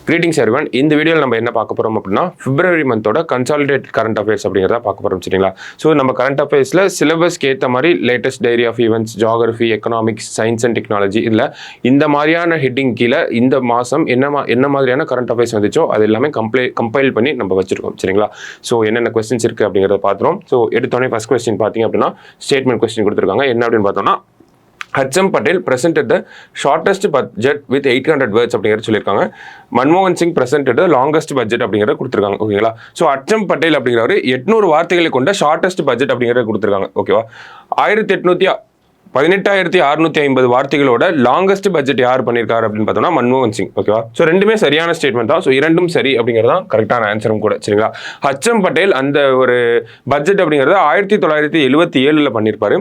Greetings everyone. இந்த வீடியோவில் நம்ம என்ன பார்க்க போறோம் அப்படின்னா பிப்ரவரி மந்தோட கன்சாலிடேட் கரண்ட் அஃபேர்ஸ் அப்படிங்கிறத பார்க்க போறோம் சரிங்களா. ஸோ நம்ம கரண்ட் அஃபேர்ஸில் சிலபஸ்க்கு ஏற்ற மாதிரி latest diary of events, geography, economics, science and technology இல்லை இந்த மாதிரியான ஹெட்டிங் கீழே இந்த மாதம் என்ன மாதிரியான கரண்ட் அஃபேர்ஸ் வந்துச்சோ அது எல்லாமே கம்பைல் பண்ணி நம்ம வச்சிருக்கோம் சரிங்களா. ஸோ என்னென்ன கொஸ்டின்ஸ் இருக்குது அப்படிங்கிறத பார்த்துரும். ஸோ எடுத்தோடனே ஃபர்ஸ்ட் கொஸ்டின் பார்த்தீங்க அப்படின்னா ஸ்டேட்மெண்ட் கொஸ்டின் கொடுத்துருக்காங்க. என்ன அப்படின்னு பார்த்தோம்னா H.M. Patel presented the shortest budget with 800 words அப்படிங்கிறது சொல்லியிருக்காங்க. மன்மோகன் Singh presented the longest budget அப்படிங்கிறத கொடுத்துருக்காங்க ஓகேங்களா. So H.M. Patel அப்படிங்கிறவர் 800 வார்த்தைகளை கொண்ட ஷார்டஸ்ட் பட்ஜெட் அப்படிங்கிறத கொடுத்துருக்காங்க ஓகேவா. 18,650 வார்த்தைகளோட லாங்கஸ்ட் பட்ஜெட் யார் பண்ணியிருக்காரு அப்படின்னு பார்த்தோம்னா மன்மோகன் சிங் ஓகேவா. ஸோ ரெண்டுமே சரியான ஸ்டேட்மெண்ட் தான். ஸோ இரண்டும் சரி அப்படிங்கிறதான் கரெக்டான ஆன்சரும் கூட சரிங்களா. H.M. Patel அந்த ஒரு பட்ஜெட் அப்படிங்கிறத 1977 பண்ணியிருப்பாரு.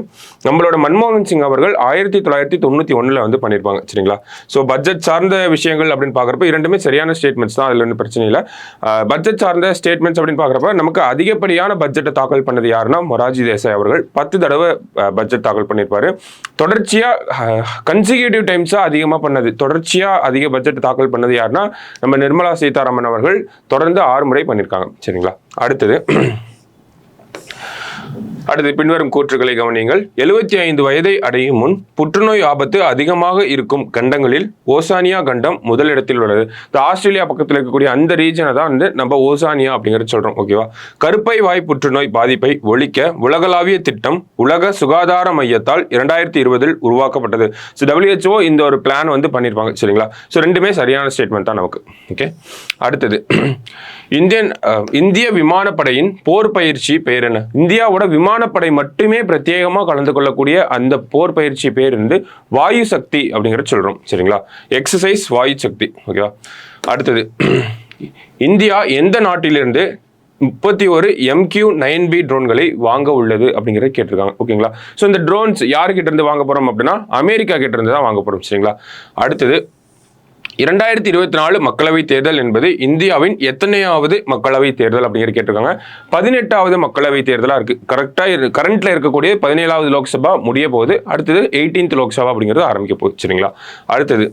நம்மளோட மன்மோகன் சிங் அவர்கள் 1991 வந்து பண்ணியிருப்பாங்க சரிங்களா. ஸோ பட்ஜெட் சார்ந்த விஷயங்கள் அப்படின்னு பார்க்குறப்ப இரண்டுமே சரியான ஸ்டேட்மெண்ட்ஸ் தான், அதில் ஒன்றும் பிரச்சனை இல்லை. பட்ஜெட் சார்ந்த ஸ்டேட்மெண்ட்ஸ் அப்படின்னு பார்க்குறப்ப நமக்கு அதிகப்படியான பட்ஜெட்டை தாக்கல் பண்ணது யாருன்னா மொரார்ஜி தேசாய் அவர்கள் 10 தடவை பட்ஜெட் தாக்கல் பண்ணியிருப்பாரு. தொடர்ச்சியாக கன்சிக்யூட்டிவ் டைம்ஸாக அதிகமாக பண்ணது, தொடர்ச்சியாக அதிக பட்ஜெட் தாக்கல் பண்ணது யாருன்னா நம்ம நிர்மலா சீதாராமன் அவர்கள் தொடர்ந்து 6 முறை பண்ணியிருக்காங்க சரிங்களா. அடுத்தது பின்வரும் கூற்றுகளை கவனியுங்கள். 75 வயதை அடையும் முன் புற்றுநோய் ஆபத்து அதிகமாக இருக்கும் கண்டங்களில் ஓசானியா கண்டம் முதலிடத்தில் உள்ளது. இந்த ஆஸ்திரேலியா பக்கத்தில் இருக்கக்கூடிய அந்த ரீஜனை தான் வந்து நம்ம ஓசானியா அப்படிங்கிறது சொல்றோம் ஓகேவா. கருப்பை வாய் புற்றுநோய் பாதிப்பை ஒழிக்க உலகளாவிய திட்டம் உலக சுகாதார மையத்தால் 2020 உருவாக்கப்பட்டது. ஸோ WHO இந்த ஒரு பிளான் வந்து பண்ணியிருப்பாங்க சரிங்களா. ஸோ ரெண்டுமே சரியான ஸ்டேட்மெண்ட் தான் நமக்கு ஓகே. அடுத்தது இந்திய விமானப்படையின் போர் பயிற்சி பெயர் என்ன? இந்தியாவோட விமானப்படை மட்டுமே பிரத்யேகமாக கலந்து கொள்ளக்கூடிய அந்த போர் பயிற்சி பேர் வந்து வாயு சக்தி அப்படிங்கிறத சொல்றோம் சரிங்களா. எக்ஸசைஸ் வாயு சக்தி ஓகேவா. அடுத்தது இந்தியா எந்த நாட்டிலிருந்து 31 MQ-9B ட்ரோன்களை வாங்க உள்ளது அப்படிங்கிறத கேட்டிருக்காங்க ஓகேங்களா. ஸோ இந்த ட்ரோன்ஸ் யாருக்கிட்ட இருந்து வாங்க போறோம் அப்படின்னா அமெரிக்கா கிட்ட இருந்து தான் வாங்க போறோம் சரிங்களா. அடுத்தது 2024 மக்களவை தேர்தல் என்பது இந்தியாவின் எத்தனையாவது மக்களவை தேர்தல் அப்படிங்கிற கேட்டிருக்காங்க. 18வது மக்களவை தேர்தலாக இருக்கு. கரண்ட்ல இருக்கக்கூடிய 17வது லோக்சபா முடிய போகுது. அடுத்தது 18th லோக்சபா அப்படிங்கிறது ஆரம்பிக்க போகுது சரிங்களா. அடுத்தது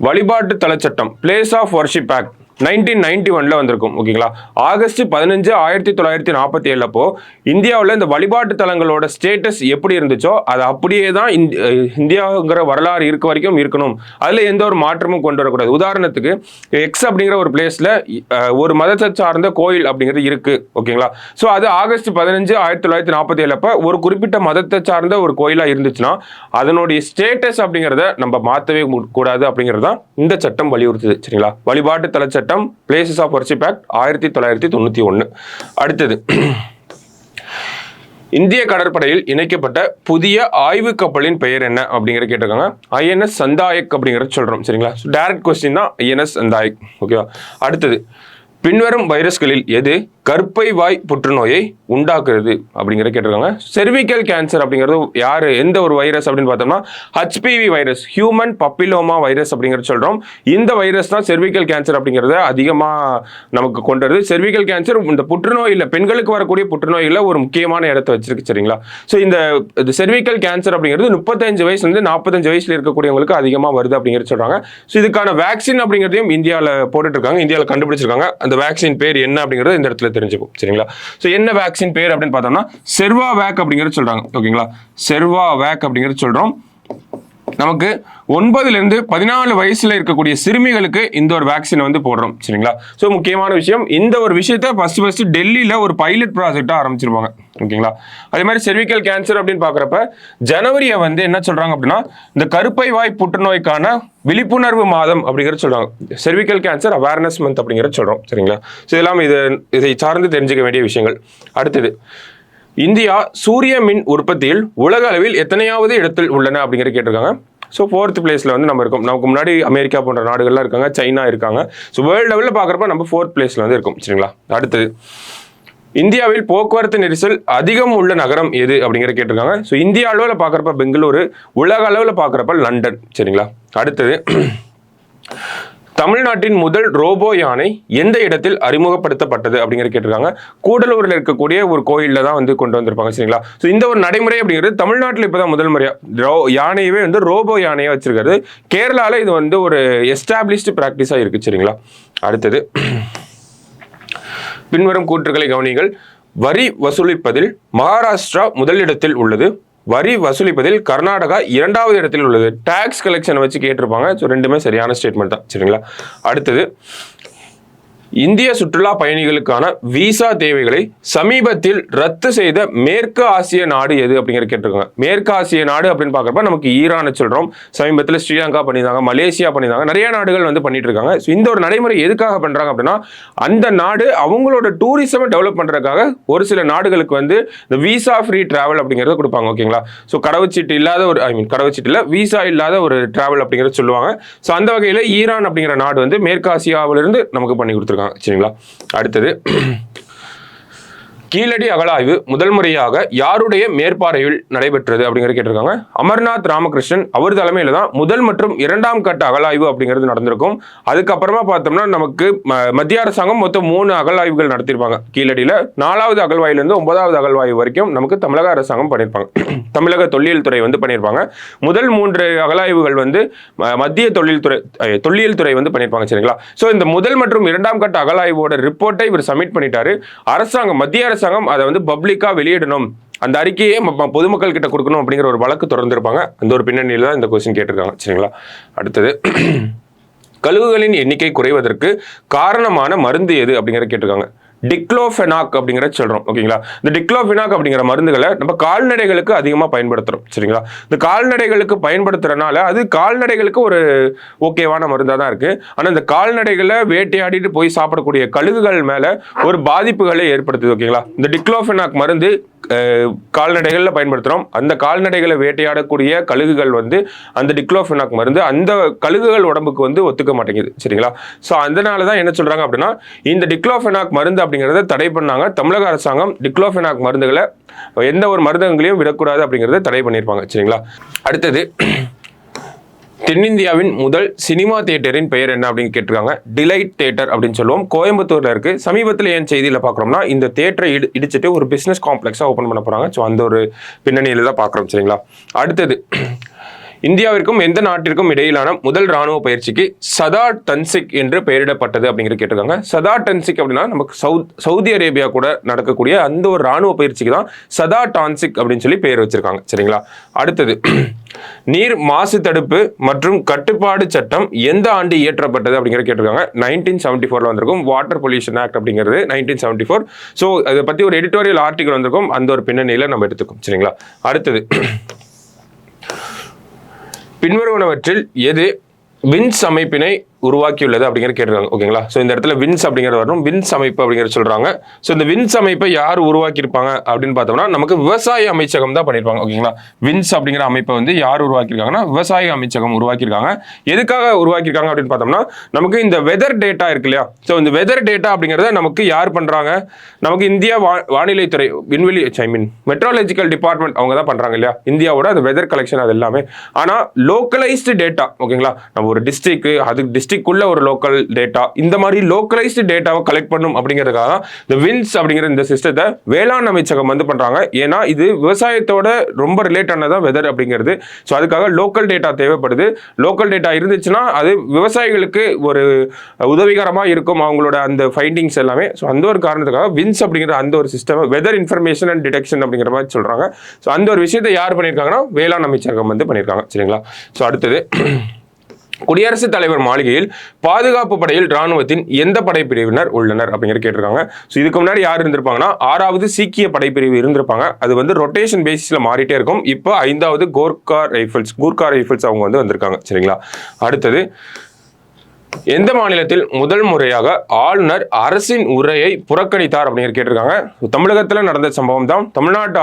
வழிபாட்டு தல சட்டம் பிளேஸ் ஆஃப் வர்ஷிப் ஆக்ட் 1991 வந்திருக்கும் ஓகேங்களா. ஆகஸ்ட் 15, 1947 அப்போ இந்தியாவில் இந்த வழிபாட்டு தலங்களோட ஸ்டேட்டஸ் எப்படி இருந்துச்சோ அது அப்படியே தான் இந்தியாங்கிற வரலாறு இருக்க வரைக்கும் இருக்கணும். அதில் எந்த ஒரு மாற்றமும் கொண்டு வரக்கூடாது. உதாரணத்துக்கு எக்ஸ் அப்படிங்கிற ஒரு பிளேஸ்ல ஒரு மதத்தை சார்ந்த கோயில் அப்படிங்கிறது இருக்கு ஓகேங்களா. ஸோ அது ஆகஸ்ட் 15, 1947 அப்போ ஒரு குறிப்பிட்ட மதத்தை சார்ந்த ஒரு கோயிலா இருந்துச்சுன்னா அதனுடைய ஸ்டேட்டஸ் அப்படிங்கிறத நம்ம மாற்றவே கூடாது அப்படிங்கிறது தான் இந்த சட்டம் வலியுறுத்துது சரிங்களா. வழிபாட்டு தல சட்டம் பிளேசஸ் ஆஃப் வர்ஷிப் ஆக்ட் 1991. அடுத்தது இந்திய கடற்படையில் இணைக்கப்பட்ட புதிய ஆய்வு கப்பலின் பெயர் என்ன அப்படிங்கிற கேட்டிருக்காங்க. INS சந்தாயக் அப்படிங்கிறத சொல்றோம் சரிங்களா. டைரக்ட் கொஸ்டின் தான் INS சந்தாயக் ஓகேவா. அடுத்தது பின்வரும் வைரஸ்களில் எது கருப்பை வாய் புற்றுநோயை உண்டாக்குறது அப்படிங்கிற கேட்டிருக்காங்க. செர்விக்கல் கேன்சர் அப்படிங்கிறது யாரு எந்த ஒரு வைரஸ் அப்படின்னு பார்த்தோம்னா HPV வைரஸ், ஹியூமன் பப்பிலோமா வைரஸ் அப்படிங்கிறது சொல்றோம். இந்த வைரஸ் தான் செர்விக்கல் கேன்சர் அப்படிங்கிறத அதிகமாக நமக்கு கொண்டு வருது. செர்விக்கல் கேன்சர் இந்த புற்றுநோயில் பெண்களுக்கு வரக்கூடிய புற்றுநோயில் ஒரு முக்கியமான இடத்தை வச்சிருக்கு சரிங்களா. ஸோ இந்த செர்விக்கல் கேன்சர் அப்படிங்கிறது 35 வயசுலேருந்து 45 வயசுல இருக்கக்கூடியவங்களுக்கு அதிகமாக வருது அப்படிங்கிறது சொல்றாங்க. ஸோ இதுக்கான வேக்சின் அப்படிங்கிறதையும் இந்தியாவில் போட்டுட்டு இருக்காங்க, இந்தியாவில் கண்டுபிடிச்சிருக்காங்க. அந்த வேக்சின் பேர் என்ன அப்படிங்கிறது இந்த இடத்துல தெரிஞ்சுக்கும் சரிங்களா. ஸோ என்ன வேக்சின் பேர் அப்படின்னு பார்த்தோம்னா செர்வாவேக் அப்படிங்கிறது சொல்றாங்க ஓகேங்களா. செர்வாவேக் அப்படிங்கிறது சொல்றோம். நமக்கு 9லேருந்து 14 வயசுல இருக்கக்கூடிய சிறுமிகளுக்கு இந்த ஒரு வேக்சின் வந்து போடுறோம் சரிங்களா. ஸோ முக்கியமான விஷயம் இந்த ஒரு விஷயத்த ஃபர்ஸ்ட் டெல்லியில ஒரு பைலட் ப்ராஜெக்டா ஆரம்பிச்சிருப்பாங்க ஓகேங்களா. அதே மாதிரி செர்விக்கல் கேன்சர் அப்படின்னு பார்க்குறப்ப ஜனவரியை வந்து என்ன சொல்றாங்க அப்படின்னா இந்த கருப்பை வாய் புற்றுநோய்க்கான விழிப்புணர்வு மாதம் அப்படிங்கிறது சொல்றாங்க. செர்விக்கல் கேன்சர் அவேர்னஸ் மந்த் அப்படிங்கிறது சொல்றோம் சரிங்களா. ஸோ இதெல்லாம் இதை சார்ந்து தெரிஞ்சுக்க வேண்டிய விஷயங்கள். அடுத்தது இந்தியா சூரிய மின் உற்பத்தியில் உலக அளவில் எத்தனையாவது இடத்தில் உள்ளன அப்படிங்கிற கேட்டிருக்காங்க. ஸோ 4th பிளேஸ்ல வந்து நம்ம இருக்கோம். நமக்கு முன்னாடி அமெரிக்கா போன்ற நாடுகள்லாம் இருக்காங்க, சைனா இருக்காங்க. ஸோ வேர்ல்டு லெவலில் பார்க்குறப்ப நம்ம 4th பிளேஸ்ல வந்து இருக்கும் சரிங்களா. அடுத்தது இந்தியாவில் போக்குவரத்து நெரிசல் அதிகம் உள்ள நகரம் எது அப்படிங்கிற கேட்டிருக்காங்க. ஸோ இந்தியா அளவில் பார்க்குறப்ப பெங்களூரு, உலக அளவில் பார்க்குறப்ப லண்டன் சரிங்களா. அடுத்தது தமிழ்நாட்டின் முதல் ரோபோ யானை எந்த இடத்தில் அறிமுகப்படுத்தப்பட்டது அப்படிங்கிற கேட்டிருக்காங்க. கூடலூரில் இருக்கக்கூடிய ஒரு கோயிலில் தான் வந்து கொண்டு வந்திருப்பாங்க. சரிங்களா? ஸோ இந்த ஒரு நடைமுறை அப்படிங்கிறது தமிழ்நாட்டில் இப்போதான் முதல் முறையா யானையவே வந்து ரோபோ யானையை வச்சிருக்காரு. கேரளாவில் இது வந்து ஒரு எஸ்டாப்ளிஷ்டு ப்ராக்டிஸாக இருக்கு. சரிங்களா? அடுத்தது, பின்வரும் கூற்றுகளை கவனிங்கள். வரி வசூலிப்பதில் மகாராஷ்டிரா முதலிடத்தில் உள்ளது. வரி வசூலிப்பதில் கர்நாடகா 2வது இடத்தில் உள்ளது. டாக்ஸ் கலெக்ஷனை வச்சு கேட்டிருப்பாங்க. ஸோ ரெண்டுமே சரியான ஸ்டேட்மெண்ட் தான். சரிங்களா? அடுத்தது, இந்திய சுற்றுலா பயணிகளுக்கான விசா தேவைகளை சமீபத்தில் ரத்து செய்த மேற்கு ஆசிய நாடு எது அப்படிங்கிற கேட்டிருக்காங்க. மேற்கு ஆசிய நாடு அப்படின்னு பார்க்குறப்ப நமக்கு ஈரானை சொல்றோம். சமீபத்தில் ஸ்ரீலங்கா பண்ணியிருந்தாங்க, மலேசியா பண்ணியிருந்தாங்க, நிறைய நாடுகள் வந்து பண்ணிட்டு இருக்காங்க. ஸோ இந்த ஒரு நடைமுறை எதுக்காக பண்றாங்க அப்படின்னா, அந்த நாடு அவங்களோட டூரிசமை டெவலப் பண்றதுக்காக ஒரு சில நாடுகளுக்கு வந்து இந்த விசா ஃப்ரீ டிராவல் அப்படிங்கிறத கொடுப்பாங்க. ஓகேங்களா? ஸோ கடவுச்சீட்டு இல்லாத ஒரு கடவுச்சீட்டு இல்லை, விசா இல்லாத ஒரு டிராவல் அப்படிங்கிறத சொல்லுவாங்க. ஸோ அந்த வகையில் ஈரான் அப்படிங்கிற நாடு வந்து மேற்கு ஆசியாவிலிருந்து நமக்கு பண்ணி கொடுத்துருக்காங்க. சரிங்களா? அடுத்தது, கீழடி அகழாய்வு முதல் முறையாக யாருடைய மேற்பார்வையில் நடைபெற்றது அப்படிங்கிறது கேட்டிருக்காங்க. அமர்நாத் ராமகிருஷ்ணன் அவர் தலைமையில தான் முதல் மற்றும் 2ஆம் கட்ட அகழாய்வு அப்படிங்கிறது நடந்திருக்கும். அதுக்கப்புறமா பார்த்தோம்னா நமக்கு மத்திய அரசாங்கம் மொத்தம் 3 அகழாய்வுகள் நடத்திருப்பாங்க கீழடியில. 4வது அகழ்வாயிலிருந்து 9வது அகழ்வாய்வு வரைக்கும் நமக்கு தமிழக அரசாங்கம் பண்ணியிருப்பாங்க. தமிழக தொல்லியல் துறை வந்து பண்ணியிருப்பாங்க. முதல் 3 அகழாய்வுகள் வந்து மத்திய தொல்லியல் துறை வந்து பண்ணியிருப்பாங்க. சரிங்களா? ஸோ இந்த முதல் மற்றும் 2ஆம் கட்ட அகழாய்வோட ரிப்போர்ட்டை இவர் சப்மிட் பண்ணிட்டாரு. மத்திய அரசாங்கம் அதை வந்து பப்ளிக்கா வெளியிடணும், அந்த அறிக்கையை பொதுமக்கள் கிட்ட கொடுக்கணும் அப்படிங்கிற ஒரு வழக்கு தொடர்ந்திருப்பாங்க. அந்த ஒரு பின்னணியில் தான் இந்த கொஸ்டின் கேட்டிருக்காங்க. சரிங்களா? அடுத்தது, கழுகுகளின் எண்ணிக்கை குறைவதற்கு காரணமான மருந்து எது அப்படிங்கிற கேட்டிருக்காங்க. டிக்ளோஃபெனாக் அப்படிங்கிற சொல்றோம். ஓகேங்களா? இந்த டிக்ளோஃபெனாக் அப்படிங்கிற மருந்துகளை நம்ம கால்நடைகளுக்கு அதிகமாக பயன்படுத்துறோம். சரிங்களா? இந்த கால்நடைகளுக்கு பயன்படுத்துறதுனால அது கால்நடைகளுக்கு ஒரு ஓகேவான மருந்தாக தான் இருக்கு. ஆனால் இந்த கால்நடைகளை வேட்டையாடிட்டு போய் சாப்பிடக்கூடிய கழுகுகள் மேல ஒரு பாதிப்புகளை ஏற்படுத்துது. ஓகேங்களா? இந்த டிக்ளோஃபெனாக் மருந்து கால்நடைகளில் பயன்படுத்துகிறோம். அந்த கால்நடைகளை வேட்டையாடக்கூடிய கழுகுகள் வந்து அந்த டிக்ளோஃபெனாக் மருந்து அந்த கழுகுகள் உடம்புக்கு வந்து ஒத்துக்க மாட்டேங்குது. சரிங்களா? ஸோ அதனால தான் என்ன சொல்றாங்க அப்படின்னா, இந்த டிக்ளோஃபெனாக் மருந்து அப்படிங்கிறத தடை பண்ணாங்க. தமிழக அரசாங்கம் டிக்ளோஃபெனாக் மருந்துகளை எந்த ஒரு மருந்துகளையும் விடக்கூடாது அப்படிங்கிறத தடை பண்ணியிருப்பாங்க. சரிங்களா? அடுத்தது, தென்னிந்தியாவின் முதல் சினிமா தியேட்டரின் பெயர் என்ன அப்படின்னு கேட்டிருக்காங்க. டிலைட் தியேட்டர் அப்படின்னு சொல்லுவோம். கோயம்புத்தூர்ல இருக்கு. சமீபத்தில் ஏன் செய்தியில் பார்க்குறோம்னா, இந்த தியேட்டரை இடிச்சுட்டு ஒரு பிசினஸ் காம்ப்ளெக்ஸாக ஓப்பன் பண்ண போறாங்க. ஸோ அந்த ஒரு பின்னணியில் தான் பார்க்குறோம். சரிங்களா? அடுத்தது, இந்தியாவிற்கும் எந்த நாட்டிற்கும் இடையிலான முதல் ராணுவ பயிற்சிக்கு சதா டன்சிக் என்று பெயரிடப்பட்டது அப்படிங்கிறது கேட்டிருக்காங்க. சதா டன்சிக் அப்படின்னா நமக்கு சவுதி அரேபியா கூட நடக்கக்கூடிய அந்த ஒரு ராணுவ பயிற்சிக்கு தான் சதா டான்சிக் அப்படின்னு சொல்லி பெயர் வச்சிருக்காங்க. சரிங்களா? அடுத்தது, நீர் மாசு தடுப்பு மற்றும் கட்டுப்பாடு சட்டம் எந்த ஆண்டு இயற்றப்பட்டது அப்படிங்கிற கேட்டிருக்காங்க. 1974 வந்திருக்கும். வாட்டர் பொல்யூஷன் ஆக்ட் அப்படிங்கிறது 1974. ஸோ அதை பற்றி ஒரு எடிட்டோரியல் ஆர்டிகல் வந்திருக்கும். அந்த ஒரு பின்னணியில் நம்ம எடுத்துக்கோம். சரிங்களா? அடுத்தது, பின்வருவனவற்றில் எது வின்ஸ் அமைப்பினை உருவாக்கியுள்ளது அப்படிங்கிற கேட்டிருக்காங்க. ஓகேங்களா? ஸோ இந்த இடத்துல வின்ஸ் அப்படிங்கிறது வரணும். வின்ஸ் அமைப்பு அப்படிங்கிறது சொல்றாங்க. ஸோ இந்த வின்ஸ் அமைப்பை யார் உருவாக்கியிருப்பாங்க அப்படின்னு பார்த்தோம்னா நமக்கு விவசாய அமைச்சகம் தான் பண்ணியிருப்பாங்க. ஓகேங்களா? வின்ஸ் அப்படிங்கிற அமைப்பை வந்து யார் உருவாக்கியிருக்காங்கன்னா விவசாய அமைச்சகம் உருவாக்கியிருக்காங்க. எதுக்காக உருவாக்கியிருக்காங்க அப்படின்னு பார்த்தோம்னா, நமக்கு இந்த வெதர் டேட்டா இருக்கு இல்லையா? ஸோ இந்த வெதர் டேட்டா அப்படிங்கிறத நமக்கு யார் பண்றாங்க? நமக்கு இந்தியா வானிலை துறை, விண்வெளி மெட்ரோலஜிக்கல் டிபார்ட்மெண்ட் அவங்க தான் பண்றாங்க இல்லையா? இந்தியாவோட அந்த வெதர் கலெக்ஷன் அது எல்லாமே. ஆனால் லோக்கலைஸ்டு டேட்டா, ஓகேங்களா, நம்ம ஒரு டிஸ்ட்ரிக்ட், அது டிஸ்ட்ரிக்ட்குள்ள ஒரு லோக்கல் டேட்டா, இந்த மாதிரி லோக்கலைஸ்டு டேட்டாவை கலெக்ட் பண்ணும் அப்படிங்கிறதுக்காக தான் இந்த வின்ஸ் அப்படிங்கிற இந்த சிஸ்டத்தை வேளாண் அமைச்சகம் வந்து பண்றாங்க. ஏன்னா இது விவசாயத்தோட ரொம்ப ரிலேட் ஆனதான் வெதர் அப்படிங்கிறது. ஸோ அதுக்காக லோக்கல் டேட்டா தேவைப்படுது. லோக்கல் டேட்டா இருந்துச்சுன்னா அது விவசாயிகளுக்கு ஒரு உதவிகரமா இருக்கும், அவங்களோட அந்த ஃபைண்டிங்ஸ் எல்லாமே. ஸோ அந்த ஒரு காரணத்துக்காக வின்ஸ் அப்படிங்கிற அந்த ஒரு system, weather information and detection அப்படிங்கிற மாதிரி சொல்றாங்க. ஸோ அந்த ஒரு விஷயத்தை யார் பண்ணியிருக்காங்கன்னா வேளாண் அமைச்சகம் வந்து பண்ணியிருக்காங்க. சரிங்களா? ஸோ அடுத்தது, குடியரசுத் தலைவர் மாளிகையில் பாதுகாப்பு படையில் ராணுவத்தின் எந்த படைப்பிரிவினர் உள்ளனர் அப்படிங்கிற கேட்டிருக்காங்க. ஸோ இதுக்கு முன்னாடி யார் இருந்திருப்பாங்கன்னா 6வது சீக்கிய படைப்பிரிவு இருந்திருப்பாங்க. அது வந்து ரொட்டேஷன் பேசிஸ்ல மாறிட்டே இருக்கும். இப்போ 5வது கூர்கா ரைஃபிள்ஸ் அவங்க வந்து வந்திருக்காங்க. சரிங்களா? அடுத்தது, எந்த மாநிலத்தில் முதல் முறையாக ஆளுநர் அரசின் உரையை புறக்கணித்தார் அப்படிங்கிற கேட்டிருக்காங்க. தமிழகத்தில் நடந்த சம்பவம் தான். தமிழ்நாட்டு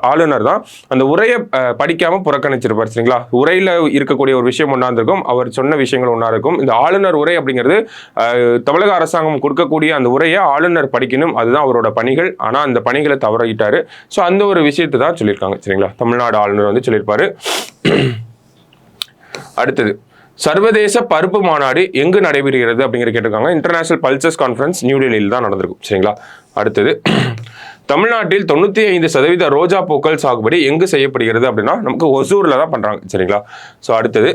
ஆளுநர் தான் அந்த உரையை படிக்காம புறக்கணிச்சிருப்பார். சரிங்களா? உரையில இருக்கக்கூடிய ஒரு விஷயம் ஒன்றா இருக்கும், அவர் சொன்ன விஷயங்கள் ஒன்றா இருக்கும். இந்த ஆளுநர் உரை அப்படிங்கிறது தமிழக அரசாங்கம் கொடுக்கக்கூடிய அந்த உரையை ஆளுநர் படிக்கணும், அதுதான் அவரோட பணிகள். ஆனால் அந்த பணிகளை தவறிட்டாரு. ஸோ அந்த ஒரு விஷயத்தை தான் சொல்லியிருக்காங்க. சரிங்களா? தமிழ்நாடு ஆளுநர் வந்து சொல்லியிருப்பாரு. அடுத்தது, சர்வதேச பருப்பு மாநாடு எங்கு நடைபெறுகிறது அப்படிங்கிற கேட்டிருக்காங்க. இன்டர்நேஷனல் பல்சஸ் கான்ஃபரன்ஸ் நியூ டெல்லியில் தான் நடந்திருக்கும். சரிங்களா. அடுத்தது, தமிழ்நாட்டில் 95% ரோஜா பூக்கள் சாகுபடி எங்கு செய்யப்படுகிறது அப்படின்னா நமக்கு ஒசூர்ல தான் பண்றாங்க. சரிங்களா. ஸோ அடுத்தது,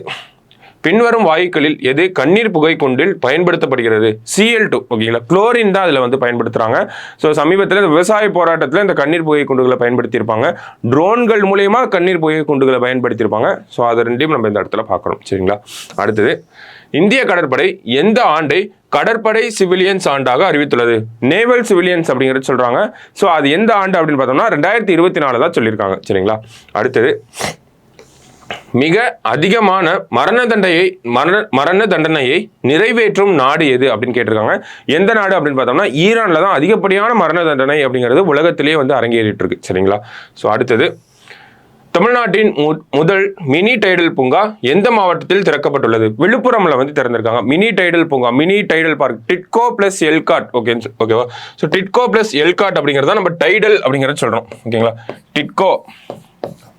பின்வரும் வாயுக்களில் எது கண்ணீர் புகை குண்டில் பயன்படுத்தப்படுகிறது? Cl2. ஓகேங்களா. குளோரின் தான் அதில் வந்து பயன்படுத்துறாங்க. ஸோ சமீபத்தில் இந்த விவசாய போராட்டத்தில் இந்த கண்ணீர் புகை குண்டுகளை பயன்படுத்தியிருப்பாங்க. ட்ரோன்கள் மூலயமா கண்ணீர் புகை குண்டுகளை பயன்படுத்தியிருப்பாங்க. ஸோ அது ரெண்டையும் நம்ம இந்த இடத்துல பார்க்கணும். சரிங்களா. அடுத்தது, இந்திய கடற்படை எந்த ஆண்டை கடற்படை சிவிலியன்ஸ் ஆண்டாக அறிவித்துள்ளது? நேவல் சிவிலியன்ஸ் அப்படிங்கிறது சொல்றாங்க. ஸோ அது எந்த ஆண்டு அப்படின்னு பார்த்தோம்னா 2024 தான் சொல்லியிருக்காங்க. சரிங்களா. அடுத்தது, மிக அதிகமான மரண தண்டனையை நிறைவேற்றும் நாடு எது அப்படின்னு கேட்டிருக்காங்க. எந்த நாடு அப்படின்னு பார்த்தோம்னா ஈரான்ல தான் அதிகப்படியான மரண தண்டனை அப்படிங்கிறது உலகத்திலேயே வந்து அரங்கேறிட்டு இருக்கு. சரிங்களா. ஸோ அடுத்தது, தமிழ்நாட்டின் முதல் மினி டைடல் பூங்கா எந்த மாவட்டத்தில் திறக்கப்பட்டுள்ளது? விழுப்புரம்ல வந்து திறந்திருக்காங்க. மினி டைடல் பூங்கா, mini Tidel park, TIDCO plus ELCOT. ஓகேவா. ஸோ டிட்கோ பிளஸ் எல்காட் அப்படிங்கிறத நம்ம டைடல் அப்படிங்கிறத சொல்றோம். ஓகேங்களா. டிட்கோ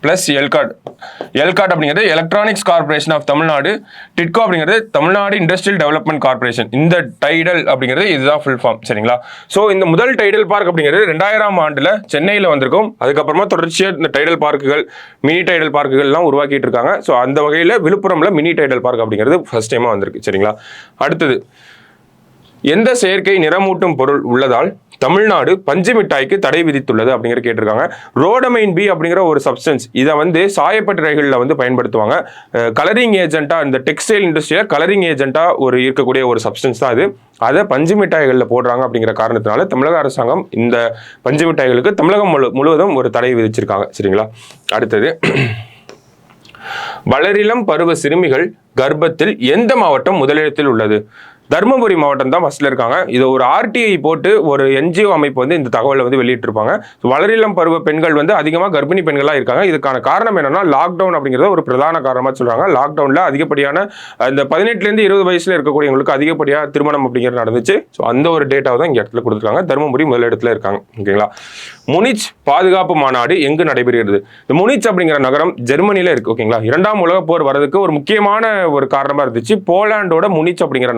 பிளஸ் எல்காட் அப்படிங்கிறது electronics corporation of Tamil Nadu. TIDCO அப்படிங்கிறது தமிழ்நாடு இண்டஸ்ட்ரியல் டெவலப்மெண்ட் கார்பரேஷன். இந்த டைடல் அப்படிங்கிறது இதுதான் ஃபுல் ஃபார்ம். சரிங்களா. ஸோ இந்த முதல் டைடல் பார்க் அப்படிங்கிறது 2000 ஆண்டுல சென்னையில் வந்திருக்கும். அதுக்கப்புறமா தொடர்ச்சியாக இந்த டைடல் பார்க்குகள், மினி டைடல் பார்க்குகள்லாம் உருவாக்கிட்டு இருக்காங்க. ஸோ அந்த வகையில் விழுப்புரம்ல மினி டைடல் பார்க் அப்படிங்கிறது ஃபர்ஸ்ட் டைமா வந்திருக்கு. சரிங்களா. அடுத்தது, எந்த செயற்கை நிறமூட்டும் பொருள் உள்ளதால் தமிழ்நாடு பஞ்சு மிட்டாய்க்கு தடை விதித்துள்ளது அப்படிங்கிற கேட்டிருக்காங்க. ரோடமைன் பி அப்படிங்கிற ஒரு சப்ஸ்டன்ஸ், இதை வந்து சாயப்பட்டறைகளில் வந்து பயன்படுத்துவாங்க. கலரிங் ஏஜென்ட்டா, இந்த டெக்ஸ்டைல் இண்டஸ்ட்ரியில கலரிங் ஏஜென்ட்டா இருக்கக்கூடிய ஒரு சப்ஸ்டன்ஸ் தான் அது. அதை பஞ்சு மிட்டாய்களில் போடுறாங்க அப்படிங்கிற காரணத்தினால தமிழக அரசாங்கம் இந்த பஞ்சு மிட்டாய்களுக்கு தமிழகம் முழுவதும் ஒரு தடை விதிச்சிருக்காங்க. சரிங்களா. அடுத்தது, வளரிளம் பருவ சிறுமிகள் கர்ப்பத்தில் எந்த மாவட்டம் முதலிடத்தில் உள்ளது? தருமபுரி மாவட்டம் தான் ஃபர்ஸ்ட்ல இருக்காங்க. இது ஒரு RTI போட்டு ஒரு NGO அமைப்பு வந்து இந்த தகவலை வந்து வெளியிட்டிருப்பாங்க. வளரிளம் பருவ பெண்கள் வந்து அதிகமாக கர்ப்பிணி பெண்களாக இருக்காங்க. இதுக்கான காரணம் என்னன்னா லாக்டவுன் அப்படிங்கிறத ஒரு பிரதான காரணமாக சொல்றாங்க. லாக்டவுன்ல அதிகப்படியான இந்த 18 to 20 வயசுல இருக்கக்கூடியவங்களுக்கு அதிகப்படியாக திருமணம் அப்படிங்கிறது நடந்துச்சு. ஸோ அந்த ஒரு டேட்டாவை தான் இங்க இடத்துல கொடுத்துருக்காங்க. தருமபுரி முதலிடத்துல இருக்காங்க. ஓகேங்களா. முனிச் பாதுகாப்பு மாநாடு எங்கு நடைபெறுகிறது? இந்த முனிச் அப்படிங்கிற நகரம் ஜெர்மனியில இருக்கு. ஓகேங்களா. 2ஆம் உலகப் போர் வரதுக்கு ஒரு முக்கியமான ஒரு காரணமா இருந்துச்சு. போலாண்டோட முனிச் அப்படிங்கிற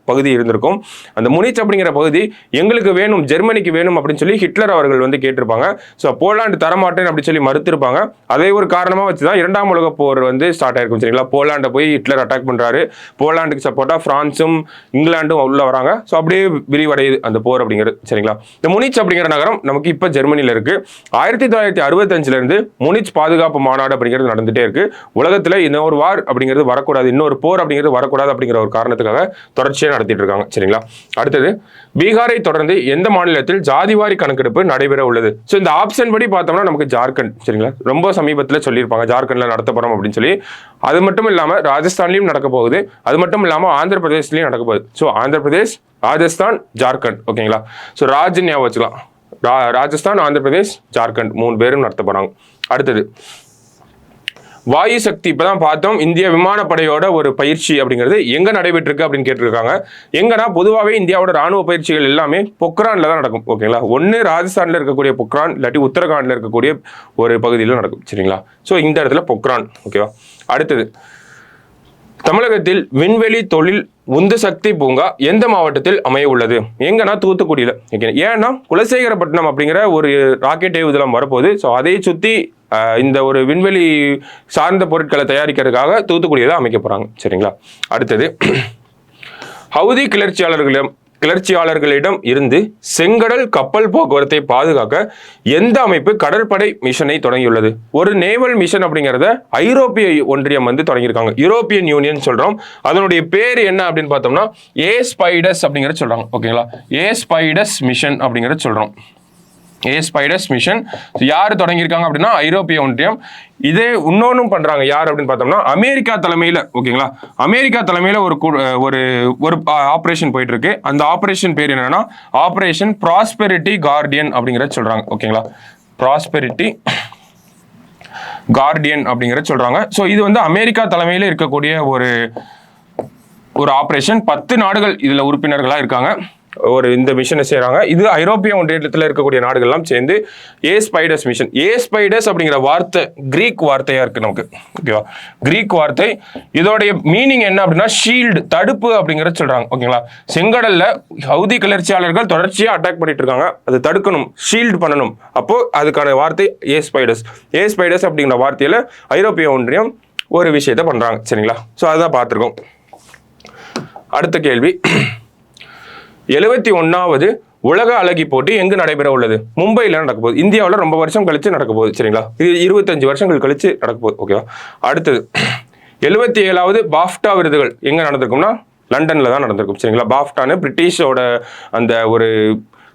பகுதி இருந்திருக்கும். அந்த முனிச் அப்படிங்கிற பகுதி எங்களுக்கு வேணும், ஜெர்மனிக்கு வேணும் அப்படின்னு சொல்லி ஹிட்லர் அவர்கள் வந்து கேட்டிருப்பாங்க. ஸோ போலாண்டு தரமாட்டேன் அப்படின்னு சொல்லி மறுத்திருப்பாங்க. அதே ஒரு காரணமா வச்சுதான் 2ஆம் உலக போர் வந்து ஸ்டார்ட் ஆயிருக்கும். சரிங்களா. போலாண்டை போய் ஹிட்லர் அட்டாக் பண்றாரு. போலாண்டுக்கு சப்போர்ட்டா பிரான்ஸும் இங்கிலாண்டும் உள்ள வராங்க. ஸோ அப்படியே விரிவடையுது அந்த போர் அப்படிங்கிறது. சரிங்களா. இந்த முனிச் அப்படிங்கிற நகரம் நமக்கு இப்ப ஜெர்மனியில இருக்கு. 1965 இருந்து முனிச் பாதுகாப்பு மாநாடு அப்படிங்கிறது நடந்துட்டே இருக்கு. உலகத்துல இன்னொரு வார் அப்படிங்கிறது வரக்கூடாது, இன்னொரு போர் அப்படிங்கிறது வரக்கூடாது அப்படிங்கிற ஒரு காரணத்துக்காக தொடர்ச்சியாக நடத்திட்டு இருக்காங்க. சரிங்களா. அடுத்தது, பீகாரை தொடர்ந்து எந்த மாநிலத்தில் ஜாதிவாரி கணக்கெடுப்பு நடைபெற உள்ளது? ஸோ இந்த ஆப்ஷன் படி பார்த்தோம்னா நமக்கு ஜார்க்கண்ட். சரிங்களா. ரொம்ப சமீபத்தில் சொல்லியிருப்பாங்க ஜார்க்கண்ட்ல நடத்த போறோம் அப்படின்னு சொல்லி. அது மட்டும் இல்லாம ராஜஸ்தான்லயும் நடக்க போகுது. அது மட்டும் இல்லாம ஆந்திர பிரதேஷ்லயும் நடக்க போகுது. ஸோ ஆந்திர பிரதேஷ், ராஜஸ்தான், ஜார்க்கண்ட். ஓகேங்களா. ஸோ ராஜ் ஞாபகம் வச்சுக்கலாம். ராஜஸ்தான், ஆந்திர பிரதேஷ், ஜார்க்கண்ட் 3 பேரும் நடத்த போறாங்க. அடுத்தது, வாயு சக்தி இப்பதான் பார்த்தோம். இந்திய விமானப்படையோட ஒரு பயிற்சி அப்படிங்கிறது எங்க நடைபெற்றிருக்கு அப்படின்னு கேட்டிருக்காங்க. எங்கன்னா பொதுவாகவே இந்தியாவோட ராணுவ பயிற்சிகள் எல்லாமே பொக்ரான்ல தான் நடக்கும். ஓகேங்களா. ஒன்னு ராஜஸ்தான்ல இருக்கக்கூடிய பொக்ரான், இல்லாட்டி உத்தரகாண்ட்ல இருக்கக்கூடிய ஒரு பகுதியில் நடக்கும். சரிங்களா. ஸோ இந்த இடத்துல பொக்ரான். ஓகேவா. அடுத்தது, தமிழகத்தில் விண்வெளி தொழில் உந்து சக்தி பூங்கா எந்த மாவட்டத்தில் அமைய உள்ளது? எங்கன்னா தூத்துக்குடியில். ஏன்னா குலசேகரப்பட்டினம் அப்படிங்கிற ஒரு ராக்கெட் ஏவுதளம் வரப்போகுது. ஸோ அதை சுற்றி இந்த ஒரு விண்வெளி சார்ந்த பொருட்களை தயாரிக்கிறதுக்காக தூத்துக்குடியில் அமைக்க போறாங்க. சரிங்களா. அடுத்தது, ஹவுதி கிளர்ச்சியாளர்களிடம் இருந்து செங்கடல் கப்பல் போக்குவரத்தை பாதுகாக்க எந்த அமைப்பு கடற்படை மிஷனை தொடங்கியுள்ளது? ஒரு நேவல் மிஷன் அப்படிங்கிறத ஐரோப்பிய ஒன்றியம் வந்து தொடங்கியிருக்காங்க. யூரோப்பியன் யூனியன் சொல்றோம். அதனுடைய பேர் என்ன அப்படின்னு பார்த்தோம்னா ஏஸ்பைடஸ் அப்படிங்கிறத சொல்றாங்க. ஓகேங்களா. ஏஸ்பைடஸ் மிஷன் அப்படிங்கிறத சொல்றோம். ஏஸ்பைடஸ் மிஷன் யார் தொடங்கியிருக்காங்க அப்படின்னா ஐரோப்பிய ஒன்றியம். இதே இன்னொன்னும் பண்றாங்க. யார் அப்படின்னு பார்த்தோம்னா அமெரிக்கா தலைமையில. ஓகேங்களா. அமெரிக்கா தலைமையில ஒரு ஆபரேஷன் போயிட்டு இருக்கு. அந்த ஆபரேஷன் பேர் என்னன்னா ஆபரேஷன் ப்ராஸ்பெரிட்டி கார்டியன் அப்படிங்கிறத சொல்றாங்க. ஓகேங்களா. ப்ராஸ்பெரிட்டி கார்டியன் அப்படிங்கிறத சொல்றாங்க. ஸோ இது வந்து அமெரிக்கா தலைமையில இருக்கக்கூடிய ஒரு ஆபரேஷன். 10 நாடுகள் இதுல உறுப்பினர்களா இருக்காங்க. இந்த மிஷனை செய்கிறாங்க. இது ஐரோப்பிய ஒன்றியத்தில் இருக்கக்கூடிய நாடுகள்லாம் சேர்ந்து ஏஸ்பைடஸ் மிஷன். ஏஸ்பைடஸ் அப்படிங்கிற வார்த்தை கிரீக் வார்த்தையாக இருக்குது நமக்கு, ஓகேவா? கிரீக் வார்த்தை. இதோடைய மீனிங் என்ன அப்படின்னா ஷீல்டு, தடுப்பு அப்படிங்கிறத சொல்கிறாங்க, ஓகேங்களா? செங்கடலில் ஹவுதி கிளர்ச்சியாளர்கள் தொடர்ச்சியாக அட்டாக் பண்ணிட்டு இருக்காங்க, அது தடுக்கணும், ஷீல்டு பண்ணணும். அப்போது அதுக்கான வார்த்தை ஏஸ்பைடஸ். ஏஸ்பைடஸ் அப்படிங்கிற வார்த்தையில் ஐரோப்பிய ஒன்றியம் ஒரு விஷயத்தை பண்ணுறாங்க, சரிங்களா? ஸோ அதுதான் பார்த்துருக்கோம். அடுத்த கேள்வி, 71வது உலக அழகி போட்டி எங்கு நடைபெற உள்ளது? மும்பையில் நடக்க போகுது. இந்தியாவில் ரொம்ப வருஷம் கழிச்சு நடக்க போகுது, சரிங்களா? இது 25 வருஷங்கள் கழிச்சு நடக்க போகுது, ஓகேவா? அடுத்தது 77வது பாஃப்டா விருதுகள் எங்கே நடந்திருக்கும்னா லண்டனில் தான் நடந்திருக்கும், சரிங்களா? பாஃப்டான்னு பிரிட்டிஷோட அந்த ஒரு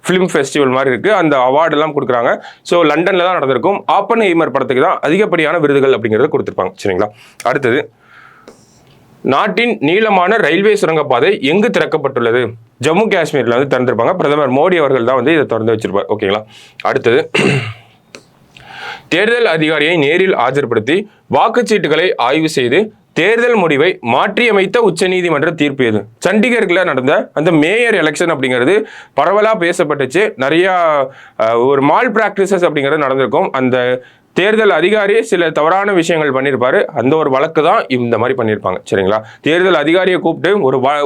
ஃபிலிம் ஃபெஸ்டிவல் மாதிரி இருக்குது, அந்த அவார்டு எல்லாம் கொடுக்குறாங்க. ஸோ லண்டனில் தான் நடந்திருக்கும். ஆப்பன்ஹைமர் படத்துக்கு தான் அதிகப்படியான விருதுகள் அப்படிங்கிறத கொடுத்துருப்பாங்க, சரிங்களா? அடுத்தது, நாட்டின் நீளமான ரயில்வே சுரங்கப்பாதை எங்கு திறக்கப்பட்டுள்ளது? ஜம்மு காஷ்மீரில் வந்து திறந்திருப்பாங்க. பிரதமர் மோடி அவர்கள் தான் வந்து இதை திறந்து வச்சிருப்பார், ஓகேங்களா? அடுத்தது, தேர்தல் அதிகாரியை நேரில் ஆஜர்படுத்தி வாக்குச்சீட்டுகளை ஆய்வு செய்து தேர்தல் முடிவை மாற்றியமைத்த உச்சநீதிமன்ற தீர்ப்பு எது? சண்டிகரில் நடந்த அந்த மேயர் எலெக்ஷன் அப்படிங்கிறது பரவலாக பேசப்பட்டுச்சு. நிறையா ஒரு மால் பிராக்டிசஸ் அப்படிங்கிறது நடந்திருக்கும். அந்த தேர்தல் அதிகாரி சில தவறான விஷயங்கள் பண்ணியிருப்பாரு, அந்த ஒரு வழக்கு தான் இந்த மாதிரி பண்ணியிருப்பாங்க, சரிங்களா? தேர்தல் அதிகாரியை கூப்பிட்டு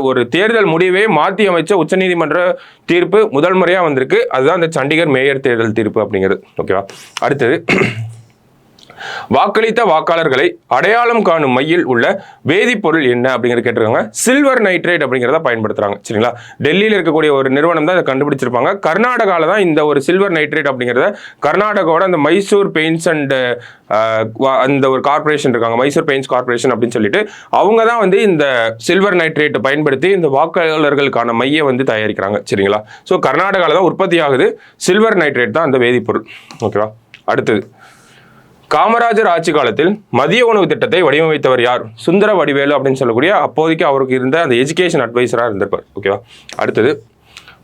ஒரு தேர்தல் முடிவை மாற்றி அமைச்ச உச்சநீதிமன்ற தீர்ப்பு முதல் முறையாக வந்திருக்கு. அதுதான் அந்த சண்டிகர் மேயர் தேர்தல் தீர்ப்பு அப்படிங்கிறது, ஓகேவா? அடுத்தது, வாக்களித்த வாக்காளர்களை அடையாளம் காணும் மையில் உள்ள வேதிப்பொருள் என்ன அப்படிங்கிறது கேட்டிருக்காங்க. சில்வர் நைட்ரேட் அப்படிங்கிறத பயன்படுத்துறாங்க, சரிங்களா? டெல்லியில் இருக்கக்கூடிய ஒரு நிறுவனம் தான் இதை கண்டுபிடிச்சிருப்பாங்க. கர்நாடகாவில் தான் இந்த ஒரு சில்வர் நைட்ரேட் அப்படிங்கிறத கர்நாடகாவோட அந்த மைசூர் பெயிண்ட்ஸ் அண்ட் அந்த ஒரு கார்பரேஷன் இருக்காங்க, மைசூர் பெயிண்ட்ஸ் கார்பரேஷன் அப்படின்னு சொல்லிட்டு அவங்க தான் வந்து இந்த சில்வர் நைட்ரேட்டை பயன்படுத்தி இந்த வாக்காளர்களுக்கான மையை வந்து தயாரிக்கிறாங்க, சரிங்களா? ஸோ கர்நாடகாவில் தான் உற்பத்தி ஆகுது சில்வர் நைட்ரேட் தான் அந்த வேதிப்பொருள், ஓகேவா? அடுத்தது, காமராஜர் ஆட்சி காலத்தில் மதிய உணவு திட்டத்தை வடிவமைத்தவர் யார்? சுந்தர வடிவேலு அப்படின்னு சொல்லக்கூடிய அப்போதைக்கு அவருக்கு இருந்த அந்த எஜுகேஷன் அட்வைசராக இருந்திருப்பார், ஓகேவா? அடுத்தது,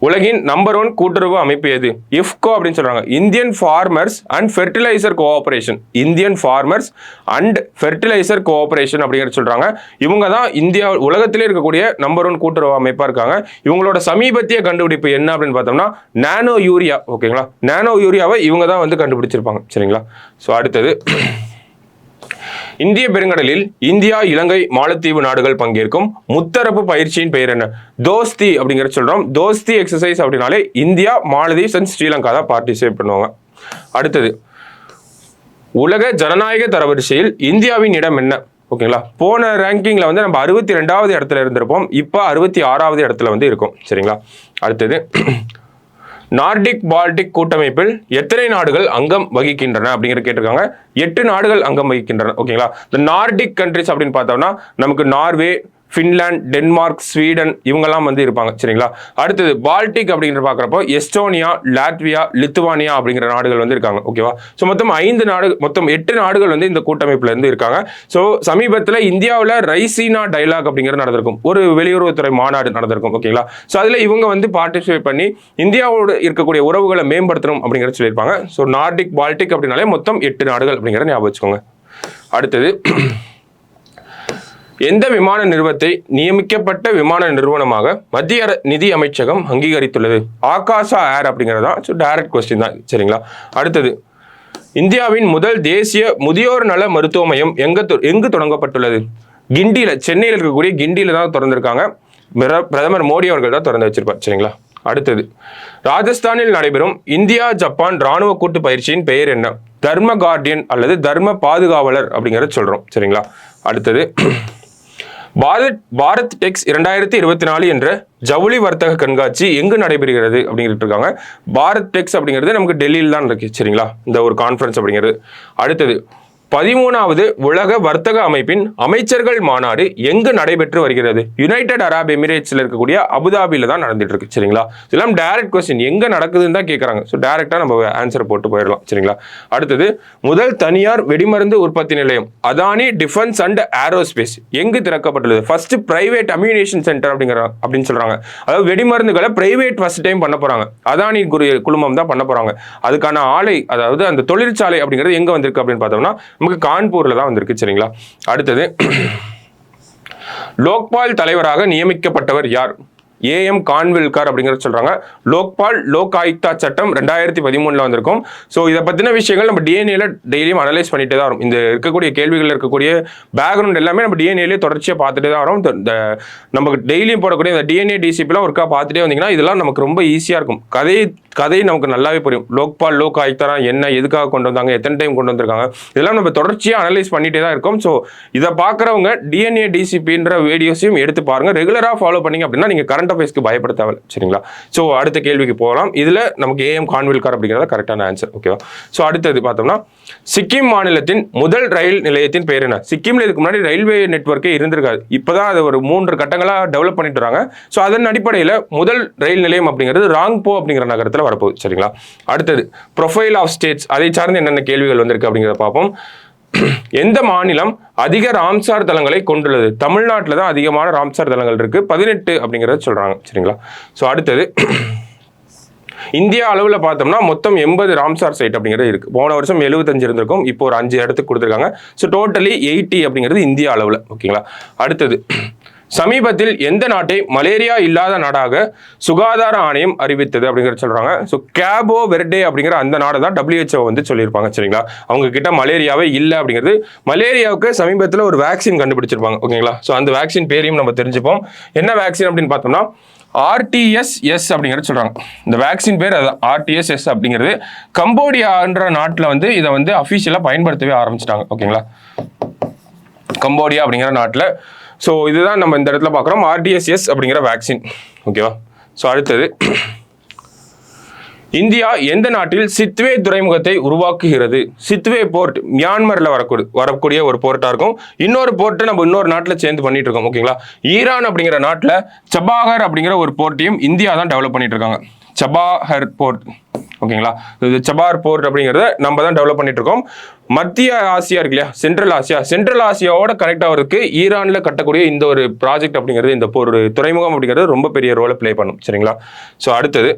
உலகின் நம்பர் 1 கூட்டுறவு அமைப்பு எது? இஃப்கோ அப்படின்னு சொல்றாங்க. Indian farmers and fertiliser cooperation. Indian farmers and fertiliser cooperation அப்படிங்கிறது சொல்றாங்க. இவங்க தான் இந்தியா உலகத்திலே இருக்கக்கூடிய நம்பர் 1 கூட்டுறவு அமைப்பா இருக்காங்க. இவங்களோட சமீபத்திய கண்டுபிடிப்பு என்ன அப்படின்னு பார்த்தோம்னா நானோ யூரியா, ஓகேங்களா? நானோ யூரியாவை இவங்க தான் வந்து கண்டுபிடிச்சிருப்பாங்க, சரிங்களா? ஸோ அடுத்தது, இந்திய பெருங்கடலில் இந்தியா, இலங்கை, மாலத்தீவு நாடுகள் பங்கேற்கும் முத்தரப்பு பயிற்சியின் பெயர் என்ன? தோஸ்தி அப்படிங்கிறத சொல்றோம். தோஸ்தி எக்ஸசைஸ் அப்படின்னாலே இந்தியா, மாலத்தீவ்ஸ் அண்ட் ஸ்ரீலங்கா தான் பார்ட்டிசிபேட் பண்ணுவாங்க. அடுத்தது, உலக ஜனநாயக தரவரிசையில் இந்தியாவின் இடம் என்ன? ஓகேங்களா? போன ரேங்கிங்ல வந்து நம்ம 62வது இடத்துல இருந்திருப்போம், இப்போ 66வது இடத்துல வந்து இருக்கும், சரிங்களா? அடுத்தது, நார்டிக் பால்டிக் கூட்டமைப்பில் எத்தனை நாடுகள் அங்கம் வகிக்கின்றன அப்படிங்கிற கேட்டிருக்காங்க. 8 நாடுகள் அங்கம் வகிக்கின்றன, ஓகேங்களா? இந்த நார்டிக் கண்ட்ரிஸ் அப்படின்னு பார்த்தோம்னா நமக்கு நார்வே, ஃபின்லாந்து, டென்மார்க், ஸ்வீடன் இவங்கெல்லாம் வந்து இருப்பாங்க, சரிங்களா? அடுத்தது, பால்டிக் அப்படிங்கிற பார்க்குறப்போ எஸ்டோனியா, லாட்வியா, லித்துவானியா அப்படிங்கிற நாடுகள் வந்து இருக்காங்க, ஓகேவா? ஸோ மொத்தம் 8 நாடுகள் வந்து இந்த கூட்டமைப்பில் இருந்து இருக்காங்க. ஸோ சமீபத்தில் இந்தியாவில் ரைசீனா டைலாக் அப்படிங்கிறது நடந்திருக்கும், ஒரு வெளியுறவுத்துறை மாநாடு நடந்திருக்கும், ஓகேங்களா? ஸோ அதில் இவங்க வந்து பார்ட்டிசிபேட் பண்ணி இந்தியாவோடு இருக்கக்கூடிய உறவுகளை மேம்படுத்தணும் அப்படிங்கிறத சொல்லியிருப்பாங்க. ஸோ நார்டிக் பால்டிக் அப்படின்னாலே மொத்தம் 8 நாடுகள் அப்படிங்கிறத ஞாபகம் வச்சுக்கோங்க. அடுத்தது, எந்த விமான நிறுவனத்தை நியமிக்கப்பட்ட விமான நிறுவனமாக மத்திய நிதி அமைச்சகம் அங்கீகரித்துள்ளது? ஆகாஷா ஏர் அப்படிங்கிறது தான். ஸோ டைரக்ட் கொஸ்டின் தான், சரிங்களா? அடுத்தது, இந்தியாவின் முதல் தேசிய முதியோர் நல மருத்துவ மையம் எங்கு தொடங்கப்பட்டுள்ளது? கிண்டியில், சென்னையில் இருக்கக்கூடிய கிண்டியில் தான் திறந்திருக்காங்க. பிரதமர் மோடி அவர்கள் தான் திறந்து வச்சிருப்பார், சரிங்களா? அடுத்தது, ராஜஸ்தானில் நடைபெறும் இந்தியா ஜப்பான் ராணுவ கூட்டு பயிற்சியின் பெயர் என்ன? தர்ம கார்டியன் அல்லது தர்ம பாதுகாவலர் அப்படிங்கிறத சொல்றோம், சரிங்களா? அடுத்தது, பாரத் டெக்ஸ் 2024 என்ற ஜவுளி வர்த்தக கண்காட்சி எங்கு நடைபெறுகிறது அப்படிங்கிட்டு இருக்காங்க. பாரத் டெக்ஸ் அப்படிங்கிறது நமக்கு டெல்லியில் தான் இருக்கு, சரிங்களா? இந்த ஒரு கான்ஃபரன்ஸ் அப்படிங்கிறது. அடுத்தது, 13வது உலக வர்த்தக அமைப்பின் அமைச்சர்கள் மாநாடு எங்கு நடைபெற்று வருகிறது? யுனைடெட் அரப் எமிரேட்ஸ்ல இருக்கக்கூடிய அபுதாபியில தான் நடந்துட்டு இருக்கு, சரிங்களா? இதெல்லாம் டைரக்ட் கொஸ்டின், எங்க நடக்குதுன்னு தான் கேட்கறாங்க. ஸோ டைரக்டா நம்ம ஆன்சர் போட்டு போயிடலாம், சரிங்களா? அடுத்தது, முதல் தனியார் வெடிமருந்து உற்பத்தி நிலையம் அதானி டிஃபென்ஸ் அண்ட் ஏரோஸ்பேஸ் எங்கு திறக்கப்பட்டுள்ளது? ஃபர்ஸ்ட் பிரைவேட் அம்யூனேஷன் சென்டர் அப்படின்னு சொல்றாங்க. அதாவது வெடிமருந்துகளை பிரைவேட் ஃபர்ஸ்ட் டைம் பண்ண போறாங்க, அதானி குழுமம் தான் பண்ண போறாங்க. அதுக்கான ஆலை, அதாவது அந்த தொழிற்சாலை அப்படிங்கிறது எங்க வந்திருக்கு அப்படின்னு பார்த்தோம்னா நமக்கு கான்பூர்ல தான் வந்திருக்கு, சரிங்களா? அடுத்தது, லோக்பால் தலைவராக நியமிக்கப்பட்டவர் யார்? ஏஎம் கான்வில்கர் அப்படிங்கிறது சொல்றாங்க. லோக்பால் லோக் ஆயுக்தா சட்டம் 2013 வந்திருக்கும். ஸோ இதை பத்தின விஷயங்கள் நம்ம டிஎன்ஏல டெய்லியும் அனலைஸ் பண்ணிட்டு தான் வரும். இந்த இருக்கக்கூடிய கேள்விகள் இருக்கக்கூடிய பேக்ரவுண்ட் எல்லாமே நம்ம டிஎன்ஏலே தொடர்ச்சியாக பார்த்துட்டு தான் வரும். நமக்கு டெய்லியும் போடக்கூடிய இந்த டிஎன்ஏ டிசிபிலாம் ஒர்க்கா பார்த்துட்டே வந்தீங்கன்னா இதெல்லாம் நமக்கு ரொம்ப ஈஸியாக இருக்கும். கதை நமக்கு நல்லாவே புரியும். லோக்பால் லோக் ஆயுக்தா என்ன, எதுக்காக கொண்டு வந்தாங்க, எத்தனை டைம் கொண்டு வந்திருக்காங்க, இதெல்லாம் நம்ம தொடர்ச்சியாக அனலைஸ் பண்ணிட்டே தான் இருக்கோம். ஸோ இதை பார்க்குறவங்க டிஎன்ஏ டிசிபின்ற வீடியோஸையும் எடுத்து பாருங்க. ரெகுலராக ஃபாலோ பண்ணீங்க அப்படின்னா நீங்கள் கரண்ட் அஃபேர்ஸ்க்கு பயப்பட தேவை. சரிங்களா? ஸோ அடுத்த கேள்விக்கு போகலாம். இதில் நமக்கு ஏஎம் கான்வில்கர் அப்படிங்கிறத கரெக்டான ஆன்சர். ஓகேவா? ஸோ அடுத்தது பார்த்தோம்னா சிக்கிம் மாநிலத்தின் முதல் ரயில் நிலையத்தின் பேர் என்ன? சிக்கிம்ல இதுக்கு முன்னாடி ரயில்வே நெட்வொர்க்கே இருந்திருக்காது. இப்போதான் அது ஒரு 3 கட்டங்களாக டெவலப் பண்ணிட்டு வராங்க. ஸோ அதன் அடிப்படையில் முதல் ரயில் நிலையம் அப்படிங்கிறது ராங்போ அப்படிங்கிற நகரத்தில் வரப்போகுது. சரிங்களா? அடுத்தது ப்ரொஃபைல் ஆஃப் ஸ்டேட்ஸ், அதை சார்ந்து என்னென்ன கேள்விகள் வந்திருக்கு அப்படிங்கிறத பார்ப்போம். எந்த மாநிலம் அதிக ராம்சார் தலங்களை கொண்டுள்ளது? தமிழ்நாட்டில் தான் அதிகமான ராம்சார் தலங்கள் இருக்கு, 18 அப்படிங்கிறத சொல்றாங்க. சரிங்களா? ஸோ அடுத்தது இந்தியா அளவில் பார்த்தோம்னா மொத்தம் 80 ராம்சார் சைட் அப்படிங்கிறது இருக்கு. போன வருஷம் 75 இருந்திருக்கும், இப்போ ஒரு 5 இடத்துக்கு கொடுத்துருக்காங்க. ஸோ டோட்டலி 80 அப்படிங்கிறது இந்தியா அளவில். ஓகேங்களா? அடுத்தது சமீபத்தில் எந்த நாட்டை மலேரியா இல்லாத நாடாக சுகாதார ஆணையம் அறிவித்தது அப்படிங்கிறத சொல்றாங்க. ஸோ கேபோ வெர்டே அப்படிங்கிற அந்த நாடு தான் WHO வந்து சொல்லியிருப்பாங்க. சரிங்களா? அவங்க கிட்ட மலேரியாவே இல்லை அப்படிங்கிறது. மலேரியாவுக்கு சமீபத்தில் ஒரு வேக்சின் கண்டுபிடிச்சிருப்பாங்க. ஓகேங்களா? ஸோ அந்த வேக்சின் பேரையும் நம்ம தெரிஞ்சுப்போம். என்ன வேக்சின் அப்படின்னு பார்த்தோம்னா RTS அப்படிங்கிறது சொல்றாங்க. இந்த வேக்சின் பேர் அது RTS அப்படிங்கிறது. கம்போடியான்ற நாட்டில் வந்து இதை வந்து அஃபிஷியலாக பயன்படுத்தவே ஆரம்பிச்சிட்டாங்க. ஓகேங்களா? கம்போடியா அப்படிங்கிற நாட்டில். ஸோ இதுதான் நம்ம இந்த இடத்துல பார்க்குறோம், RTS அப்படிங்கிற வேக்சின். ஓகேவா? ஸோ அடுத்தது இந்தியா எந்த நாட்டில் சித்வே துறைமுகத்தை உருவாக்குகிறது? சித்வே போர்ட் மியான்மரில் வரக்கூடிய ஒரு போர்ட்டாக இருக்கும். இன்னொரு போர்ட்டை நம்ம இன்னொரு நாட்டில் சேர்ந்து பண்ணிட்டு இருக்கோம். ஓகேங்களா? ஈரான் அப்படிங்கிற நாட்டில் சபாகர் அப்படிங்கிற ஒரு போர்ட்டையும் இந்தியா தான் டெவலப் பண்ணிட்டு இருக்காங்க. சபாஹர் போர்ட். ஓகேங்களா? இது சபார் போர்ட் அப்படிங்கிறத நம்ம தான் டெவலப் பண்ணிட்டு இருக்கோம். மத்திய ஆசியா இருக்கு இல்லையா, சென்ட்ரல் ஆசியாவோட கனெக்ட் ஆகிறதுக்கு ஈரான்ல கட்டக்கூடிய இந்த ஒரு ப்ராஜெக்ட் அப்படிங்கிறது, இந்த ஒரு துறைமுகம் அப்படிங்கிறது ரொம்ப பெரிய ரோலை பிளே பண்ணும். சரிங்களா? ஸோ அடுத்தது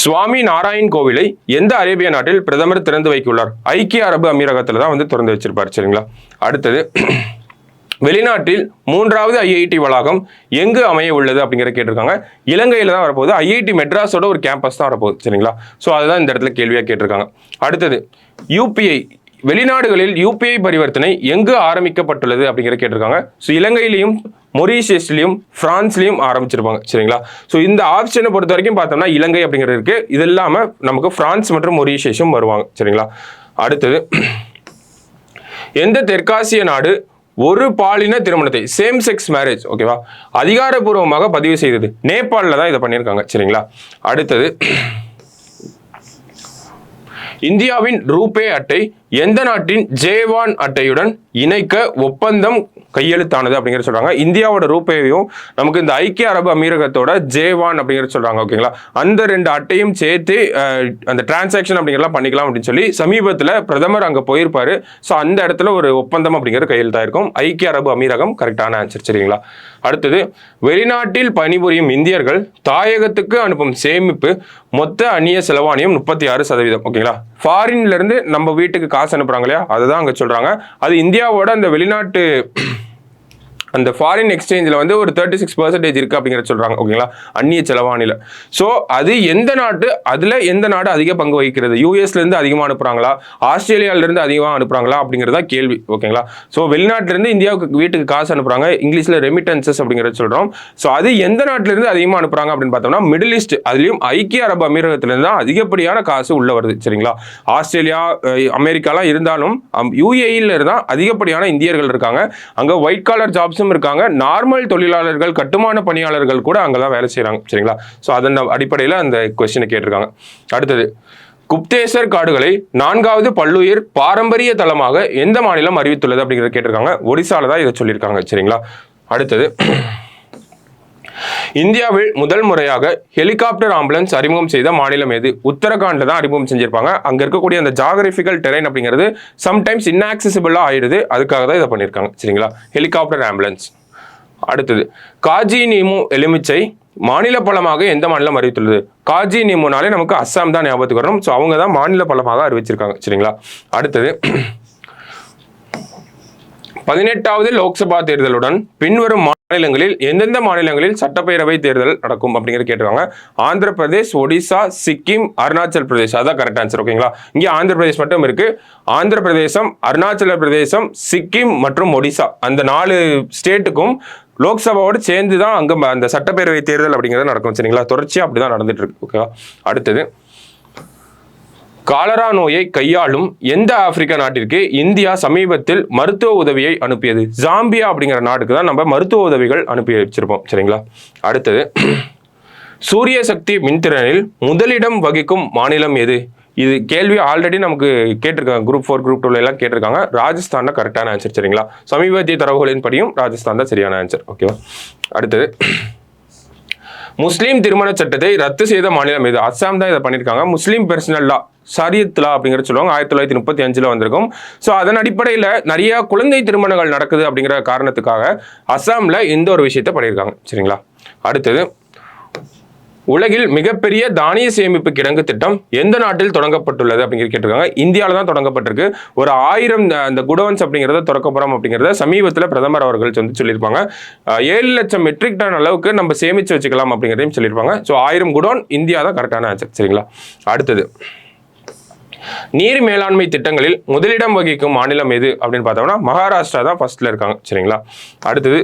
சுவாமி நாராயண் கோவிலை எந்த அரேபிய நாட்டில் பிரதமர் திறந்து வைத்துள்ளார்? ஐக்கிய அரபு அமீரகத்தில் தான் வந்து திறந்து வச்சிருப்பார். சரிங்களா? அடுத்தது வெளிநாட்டில் 3வது IIT வளாகம் எங்கு அமைய உள்ளது அப்படிங்கிற கேட்டிருக்காங்க. இலங்கையில் தான் வரப்போகுது. IIT மெட்ராஸோட ஒரு கேம்பஸ் தான் வரப்போகுது. சரிங்களா? ஸோ அதுதான் இந்த இடத்துல கேள்வியாக கேட்டிருக்காங்க. அடுத்தது UPI, வெளிநாடுகளில் UPI பரிவர்த்தனை எங்கு ஆரம்பிக்கப்பட்டுள்ளது அப்படிங்கிற கேட்டிருக்காங்க. ஸோ இலங்கையிலையும் மொரீஷியஸ்லையும் பிரான்ஸ்லையும் ஆரம்பிச்சிருப்பாங்க. சரிங்களா? ஸோ இந்த ஆப்ஷனை பொறுத்த வரைக்கும் பார்த்தோம்னா இலங்கை அப்படிங்கிறது இருக்கு. இது இல்லாமல் நமக்கு பிரான்ஸ் மற்றும் மொரீஷியஸும் வருவாங்க. சரிங்களா? அடுத்தது எந்த தெற்காசிய நாடு ஒரு பாலின திருமணத்தை, சேம் செக்ஸ் மேரேஜ், ஓகேவா, அதிகாரப்பூர்வமாக பதிவு செய்தது? நேபாளில் தான் இதை பண்ணியிருக்காங்க. சரிங்களா? அடுத்தது இந்தியாவின் ரூபே அட்டை எந்த நாட்டின் J1 அட்டையுடன் இணைக்க ஒப்பந்தம் கையெழுத்தானது அப்படிங்கிற சொல்றாங்க. இந்தியாவோட ரூபேவையும் நமக்கு இந்த ஐக்கிய அரபு அமீரகத்தோட J1 அப்படிங்கிற சொல்றாங்க. ஓகேங்களா? அந்த 2 அட்டையும் சேர்த்து அந்த டிரான்சாக்ஷன் அப்படிங்கிறலாம் பண்ணிக்கலாம் அப்படின்னு சொல்லி சமீபத்தில் பிரதமர் அங்கே போயிருப்பாரு. ஸோ அந்த இடத்துல ஒரு ஒப்பந்தம் அப்படிங்கிற கையெழுத்தாயிருக்கும். ஐக்கிய அரபு அமீரகம் கரெக்டான ஆன்சர். சரிங்களா? அடுத்தது வெளிநாட்டில் பணிபுரியும் இந்தியர்கள் தாயகத்துக்கு அனுப்பும் சேமிப்பு மொத்த அந்நிய செலவாணியம் 36%. ஓகேங்களா? ஃபாரின்ல இருந்து நம்ம வீட்டுக்கு காசு அனுப்புறாங்க இல்லையா, அதுதான் அங்கே சொல்றாங்க. அது இந்தியாவோட அந்த வெளிநாட்டு அந்த ஃபாரின் எக்ஸ்சேஞ்சில் வந்து ஒரு 36% இருக்குது அப்படிங்கிற சொல்கிறாங்க. ஓகேங்களா? அந்நிய செலவாணியில். ஸோ அது எந்த நாட்டு, அதில் எந்த நாடு அதிக பங்கு வகிக்கிறது? யூஎஸ்லேருந்து அதிகமாக அனுப்புகிறாங்களா, ஆஸ்திரேலியாவிலேருந்து அதிகமாக அனுப்புகிறாங்களா அப்படிங்கிறதா கேள்வி. ஓகேங்களா? ஸோ வெளிநாட்டிலேருந்து இந்தியாவுக்கு வீட்டுக்கு காசு அனுப்புகிறாங்க, இங்கிலீஷில் ரெமிட்டன்சஸ் அப்படிங்கிறத சொல்கிறோம். ஸோ அது எந்த நாட்டிலேருந்து அதிகமாக அனுப்புகிறாங்க அப்படின்னு பார்த்தோம்னா மிடில் ஈஸ்ட், அதுலேயும் ஐக்கிய அரபு அமீரகத்திலேருந்து தான் அதிகப்படியான காசு உள்ளே வருது. சரிங்களா? ஆஸ்திரேலியா, அமெரிக்காலாம் இருந்தாலும் UAEல தான் அதிகப்படியான இந்தியர்கள் இருக்காங்க. அங்கே ஒயிட் காலர் ஜாப்ஸ் இருக்காங்க, நார்மல் தொழிலாளர்கள், கட்டுமான பணியாளர்கள் கூட அங்கதான் வேலை செய்யறாங்க. சரிங்களா? சோ அதன் அடிப்படையில் அந்த கொஸ்டினை கேட்டிருக்காங்க. அடுத்தது குப்தேசர் காடுகளை 4வது பல்லுயிர் பாரம்பரிய தலமாக எந்த மாநிலம் அறிவித்துள்ளது அப்படிங்கிறத கேட்டிருக்காங்க. ஒடிசால தான் இதை சொல்லியிருக்காங்க. சரிங்களா? அடுத்தது இந்தியாவில் முதல் முறையாக ஹெலிகாப்டர் ஆம்புலன்ஸ் அறிமுகம் செய்த மாநிலம் எது? உத்தரகாண்ட்ல தான் அறிமுகம் செஞ்சிருப்பாங்க. அங்க இருக்கக்கூடிய அந்த ஜாகிரபிக்கல் டெரைன் அப்படிங்கிறது சம்டைம்ஸ் இன்ஆக்சசிபிளா ஆயிடுது, அதுக்காக தான் இதை பண்ணியிருக்காங்க. சரிங்களா? Helicopter ambulance. அடுத்தது காஜி நீமு எலுமிச்சை மாநில பழமாக எந்த மாநிலம் அறிவித்துள்ளது? காஜி நீமுனாலே நமக்கு அஸ்ஸாம் தான் ஞாபகத்துக்கு வரணும். ஸோ அவங்க தான் மாநில பழமாக அறிவிச்சிருக்காங்க. சரிங்களா? அடுத்தது 18வது லோக்சபா தேர்தலுடன் பின்வரும் மாநிலங்களில் எந்தெந்த மாநிலங்களில் சட்டப்பேரவை தேர்தல் நடக்கும் அப்படிங்கிறது கேட்டிருக்காங்க. ஆந்திர பிரதேஷ், ஒடிசா, சிக்கிம், அருணாச்சல் பிரதேஷ். அதான் கரெக்ட் ஆன்சர். ஓகேங்களா, இங்கே ஆந்திர பிரதேஷ் மட்டும் இருக்கு. ஆந்திர பிரதேசம், அருணாச்சல பிரதேசம், சிக்கிம் மற்றும் ஒடிசா அந்த 4 ஸ்டேட்டுக்கும் லோக்சபாவோடு சேர்ந்து தான் அங்கே அந்த சட்டப்பேரவை தேர்தல் அப்படிங்கிறது நடக்கும். சரிங்களா, தொடர்ச்சியாக அப்படிதான் நடந்துட்டு இருக்கு. ஓகேவா, அடுத்தது காலரா நோயை கையாளும் எந்த ஆப்பிரிக்க நாட்டிற்கு இந்தியா சமீபத்தில் மருத்துவ உதவியை அனுப்பியது? ஜாம்பியா அப்படிங்கிற நாட்டுக்கு தான் நம்ம மருத்துவ உதவிகள் அனுப்பி வச்சிருப்போம். சரிங்களா, அடுத்தது சூரிய சக்தி மின்திறனில் முதலிடம் வகிக்கும் மாநிலம் எது? இது கேள்வி ஆல்ரெடி நமக்கு கேட்டிருக்காங்க. குரூப் 4 குரூப் 2 எல்லாம் கேட்டிருக்காங்க. ராஜஸ்தான் தான் கரெக்டான ஆன்சர். சரிங்களா, சமீபத்திய தரவுகளின் படியும் ராஜஸ்தான் தான் சரியான ஆன்சர். ஓகேவா, அடுத்தது முஸ்லீம் திருமண சட்டத்தை ரத்து செய்த மாநிலம் எது? அஸ்ஸாம் தான் இதை பண்ணியிருக்காங்க. முஸ்லீம் பெர்சனல் லா, ஷரியத் லா அப்படிங்கிற சொல்லுவாங்க, 1935 வந்திருக்கும். ஸோ அதன் அடிப்படையில் நிறைய குழந்தை திருமணங்கள் நடக்குது அப்படிங்கிற காரணத்துக்காக அஸ்ஸாமில் இந்த ஒரு விஷயத்தை பண்ணியிருக்காங்க. சரிங்களா, அடுத்தது உலகில் மிகப்பெரிய தானிய சேமிப்பு கிடங்கு திட்டம் எந்த நாட்டில் தொடங்கப்பட்டுள்ளது அப்படிங்கிறது கேட்டிருக்காங்க. இந்தியாவில் தான் தொடங்கப்பட்டிருக்கு. ஒரு 1000 அந்த குடோன்ஸ் அப்படிங்கிறத திறக்க போகிறோம் அப்படிங்கிறத சமீபத்தில் பிரதமர் அவர்கள் சொல்லியிருப்பாங்க. 7 லட்சம் மெட்ரிக் டன் அளவுக்கு நம்ம சேமித்து வச்சுக்கலாம் அப்படிங்கிறதையும் சொல்லியிருப்பாங்க. ஸோ 1000 குடோன், இந்தியா தான் கரெக்டான ஆன்சர். சரிங்களா, அடுத்தது நீர் மேலாண்மை திட்டங்களில் முதலிடம் வகிக்கும் மாநிலம் எது அப்படின்னு பார்த்தோம்னா மகாராஷ்டிரா தான் ஃபர்ஸ்ட்ல இருக்காங்க. சரிங்களா, அடுத்தது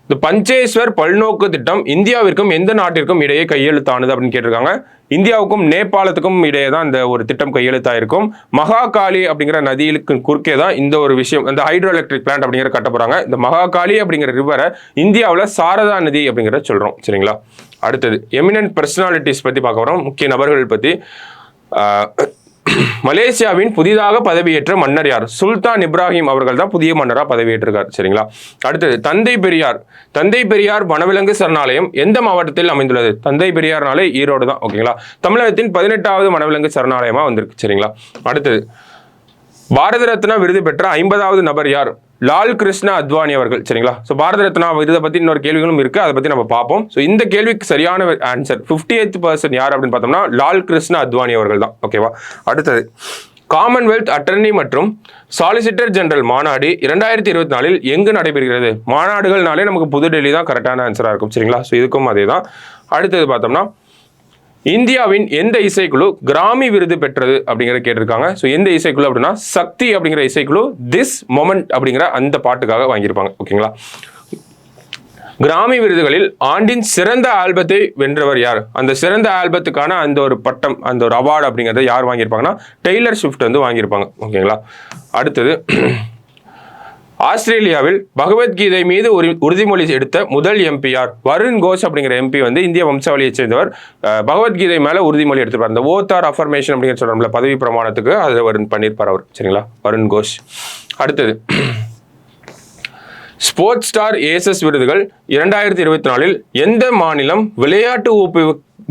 இந்த பஞ்சேஸ்வர் பல்நோக்கு திட்டம் இந்தியாவிற்கும் எந்த நாட்டிற்கும் இடையே கையெழுத்தானது அப்படின்னு கேட்டிருக்காங்க. இந்தியாவுக்கும் நேபாளத்துக்கும் இடையே தான் இந்த ஒரு திட்டம் கையெழுத்தாயிருக்கும். மகாகாளி அப்படிங்கிற நதிகளுக்கு குறுக்கே தான் இந்த ஒரு விஷயம், இந்த ஹைட்ரோ எலக்ட்ரிக் பிளான்ட் அப்படிங்கிற கட்ட போறாங்க. இந்த மகாகாளி அப்படிங்கிற ரிவரை இந்தியாவில் சாரதா நதி அப்படிங்கிறத சொல்றோம். சரிங்களா, அடுத்தது எமினன்ட் பர்சனாலிட்டிஸ் பத்தி பார்க்க போறோம், முக்கிய நபர்கள் பத்தி. மலேசியாவின் புதிதாக பதவியேற்ற மன்னர் யார்? சுல்தான் இப்ராஹிம் அவர்கள் தான் புதிய மன்னராக பதவியேற்றிருக்கார். சரிங்களா, அடுத்தது தந்தை பெரியார். தந்தை பெரியார் வனவிலங்கு சரணாலயம் எந்த மாவட்டத்தில் அமைந்துள்ளது? தந்தை பெரியார்னாலே ஈரோடு தான். ஓகேங்களா, தமிழகத்தின் 18வது வனவிலங்கு சரணாலயமா வந்திருக்கு. சரிங்களா, அடுத்தது பாரத ரத்னா விருது பெற்ற 50வது நபர் யார்? லால் கிருஷ்ண அத்வானி அவர்கள். சரிங்களா, ஸோ பாரத ரத்னா விருதை பற்றி இன்னொரு கேள்விகளும் இருக்குது, அதை பற்றி நம்ம பார்ப்போம். ஸோ இந்த கேள்விக்கு சரியான ஆன்சர் 58th பர்சன் யார் அப்படின்னு பார்த்தோம்னா லால் கிருஷ்ண அத்வானி அவர்கள் தான். ஓகேவா, அடுத்தது காமன்வெல்த் அட்டர்னி மற்றும் சாலிசிட்டர் ஜெனரல் மாநாடு 2024 எங்கு நடைபெறுகிறது? மாநாடுகள்னாலே நமக்கு புதுடெல்லி தான் கரெக்டான ஆன்சராக இருக்கும். சரிங்களா, ஸோ இதுக்கும் அதே தான். அடுத்தது பார்த்தோம்னா இந்தியாவின் எந்த இசைக்குழு கிராமி விருது பெற்றது அப்படிங்கிற கேட்டிருக்காங்க. ஸோ எந்த இசைக்குழு அப்படின்னா சக்தி அப்படிங்கிற இசைக்குழு திஸ் மொமெண்ட் அப்படிங்கிற அந்த பாட்டுக்காக வாங்கியிருப்பாங்க. ஓகேங்களா, கிராமி விருதுகளில் ஆண்டின் சிறந்த ஆல்பத்தை வென்றவர் யார்? அந்த சிறந்த ஆல்பத்துக்கான அந்த ஒரு பட்டம், அந்த ஒரு அவார்டு அப்படிங்கிறத யார் வாங்கியிருப்பாங்கன்னா டெய்லர் ஸ்விஃப்ட் வந்து வாங்கியிருப்பாங்க. ஓகேங்களா, அடுத்தது ஆஸ்திரேலியாவில் பகவத்கீதை மீது ஒரு உறுதிமொழி எடுத்த முதல் எம்பி யார்? வருண் கோஷ் அப்படிங்கிற எம்பி வந்து இந்திய வம்சாவளியை சேர்ந்தவர். பகவத்கீதை மேல உறுதிமொழி எடுத்துப்பார். இந்த ஓத் ஆர் அஃபர்மேஷன் அப்படிங்கிற சொல்றோம்ல, பதவி பிரமாணத்துக்கு அதை பண்ணியிருப்பார் அவர். சரிங்களா, வருண் கோஷ். அடுத்தது ஸ்போர்ட்ஸ் ஸ்டார் ஏசஸ் விருதுகள் 2024 எந்த மாநிலம் விளையாட்டு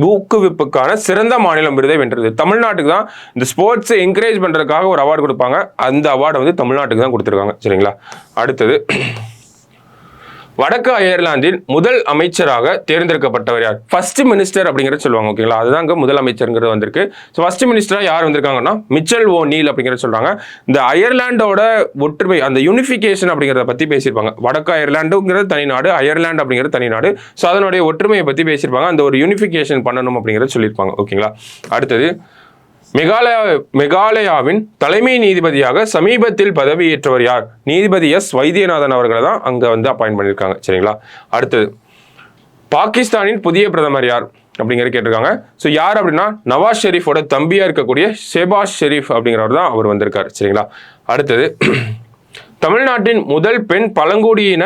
ஊக்குவிப்புக்கான சிறந்த மாநிலம் விருதை வென்றது? தமிழ்நாட்டுக்கு தான் இந்த ஸ்போர்ட்ஸ் என்கரேஜ் பண்றதுக்காக ஒரு அவார்டு கொடுப்பாங்க. அந்த அவார்டை வந்து தமிழ்நாட்டுக்கு தான் கொடுத்துருக்காங்க. சரிங்களா, அடுத்தது வடக்கு அயர்லாந்தின் முதல் அமைச்சராக தேர்ந்தெடுக்கப்பட்டவர் யார்? ஃபர்ஸ்ட் மினிஸ்டர் அப்படிங்கிறத சொல்லுவாங்க. ஓகேங்களா, அதுதாங்க முதல் அமைச்சருங்கிறது வந்திருக்கு. ஸோ ஃபர்ஸ்ட் மினிஸ்டரா யார் வந்திருக்காங்கன்னா மிச்சல் ஓ நீல் அப்படிங்கிறத சொல்றாங்க. இந்த அயர்லாண்டோட ஒற்றுமை, அந்த யூனிஃபிகேஷன் அப்படிங்கிறத பத்தி பேசியிருப்பாங்க. வடக்கு அயர்லாண்டுங்கிறது தனிநாடு, அயர்லாந்து அப்படிங்கிறது தனிநாடு. ஸோ அதனுடைய ஒற்றுமையை பத்தி பேசியிருப்பாங்க. அந்த ஒரு யூனிஃபிகேஷன் பண்ணணும் அப்படிங்கிறத சொல்லியிருப்பாங்க. ஓகேங்களா, அடுத்தது மெகாலயாவின் தலைமை நீதிபதியாக சமீபத்தில் பதவியேற்றவர் யார்? நீதிபதி எஸ் வைத்தியநாதன் அவர்களை தான் அங்க வந்து அப்பாயின்ட் பண்ணியிருக்காங்க. சரிங்களா, அடுத்தது பாகிஸ்தானின் புதிய பிரதமர் யார் அப்படிங்கிற கேட்டிருக்காங்க. ஸோ யார் அப்படின்னா நவாஸ் ஷெரீஃபோட தம்பியா இருக்கக்கூடிய ஷெபாஸ் ஷெரீஃப் அப்படிங்கிறவர் தான் அவர் வந்திருக்காரு. சரிங்களா, அடுத்தது தமிழ்நாட்டின் முதல் பெண் பழங்குடியின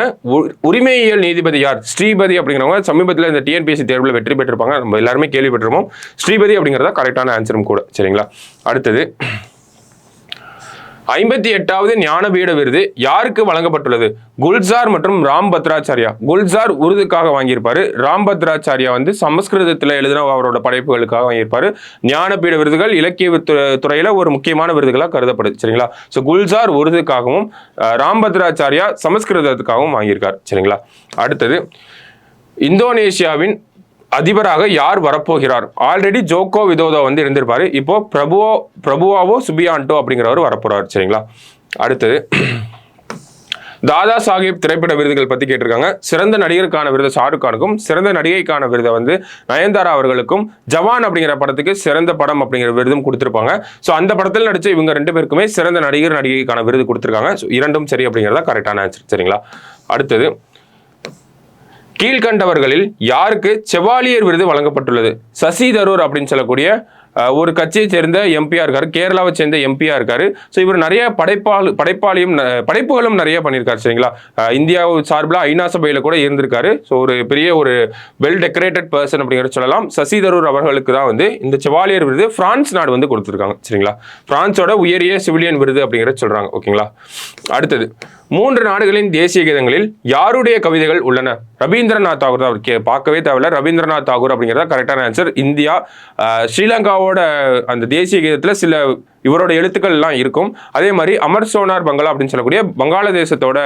உரிமையியல் நீதிபதி யார்? ஸ்ரீபதி அப்படிங்கிறவங்க சமீபத்தில் இந்த டிஎன்பிஎஸ்சி தேர்வில் வெற்றி பெற்றிருப்பாங்க. நம்ம எல்லாருமே கேள்விப்பட்டிருப்போம். ஸ்ரீபதி அப்படிங்கிறதா கரெக்டான ஆன்சரும் கூட. சரிங்களா, அடுத்தது 58வது ஞானபீட விருது யாருக்கு வழங்கப்பட்டுள்ளது? குல்சார் மற்றும் ராம் பத்ராச்சாரியா. குல்சார் உருதுக்காக வாங்கியிருப்பாரு. ராம் பத்ராச்சாரியா வந்து சமஸ்கிருதத்தில் எழுதின அவரோட படைப்புகளுக்காக வாங்கியிருப்பாரு. ஞானபீட விருதுகள் இலக்கிய துறையில ஒரு முக்கியமான விருதுகளாக கருதப்படுது. சரிங்களா, ஸோ குல்சார் உருதுக்காகவும் ராம் பத்ராச்சாரியா சமஸ்கிருதத்துக்காகவும் வாங்கியிருக்கார். சரிங்களா, அடுத்தது இந்தோனேஷியாவின் அதிபராக யார் வரப்போகிறார்? ஆல்ரெடி ஜோகோ விதோதோ வந்து இருந்திருப்பாரு. இப்போ பிரபுவாவோ சுபியான்டோ அப்படிங்கிறவர் வரப்போறாரு. சரிங்களா, அடுத்தது தாதா சாஹிப் திரைப்பட விருதுகள் பத்தி கேட்டிருக்காங்க. சிறந்த நடிகருக்கான விருது ஷாருக் கானுக்கும், சிறந்த நடிகைக்கான விருதை வந்து நயன்தாரா அவர்களுக்கும், ஜவான் அப்படிங்கிற படத்துக்கு சிறந்த படம் அப்படிங்கிற விருதும் கொடுத்திருப்பாங்க. ஸோ அந்த படத்தில் நடிச்ச இவங்க 2 பேருக்குமே சிறந்த நடிகர் நடிகைக்கான விருது கொடுத்திருக்காங்க. ஸோ இரண்டும் சரி அப்படிங்கிறதா கரெக்டான ஆன்சர். சரிங்களா? அடுத்தது, கீழ்கண்டவர்களில் யாருக்கு செவாலியர் விருது வழங்கப்பட்டுள்ளது? சசி தரூர் அப்படின்னு சொல்லக்கூடிய ஒரு கட்சியை சேர்ந்த எம்பியா இருக்காரு, கேரளாவை சேர்ந்த எம்பியா இருக்காரு. ஸோ இவர் நிறைய படைப்புகளும் நிறைய பண்ணியிருக்காரு. சரிங்களா? இந்தியா சார்பில் ஐநா சபையில் கூட இருந்திருக்காரு. ஸோ ஒரு பெரிய ஒரு வெல் டெக்கரேட்டட் பர்சன் அப்படிங்கிறத சொல்லலாம். சசி தரூர் அவர்களுக்கு தான் வந்து இந்த செவாலியர் விருது பிரான்ஸ் நாடு வந்து கொடுத்துருக்காங்க. சரிங்களா? பிரான்ஸோட உயரிய சிவிலியன் விருது அப்படிங்கிறத சொல்றாங்க. ஓகேங்களா? அடுத்தது, 3 நாடுகளின் தேசிய கீதங்களில் யாருடைய கவிதைகள் உள்ளன? ரவீந்திரநாத் தாகூர் தான். பார்க்கவே தேவையில்ல, ரவீந்திரநாத் தாகூர் அப்படிங்கிறதா கரெக்டான ஆன்சர். இந்தியா ஸ்ரீலங்காவோட அந்த தேசிய கீதத்தில் சில இவரோட எழுத்துக்கள் எல்லாம் இருக்கும். அதே மாதிரி அமர் சோனார் பங்களா அப்படின்னு சொல்லக்கூடிய வங்காளதேசத்தோட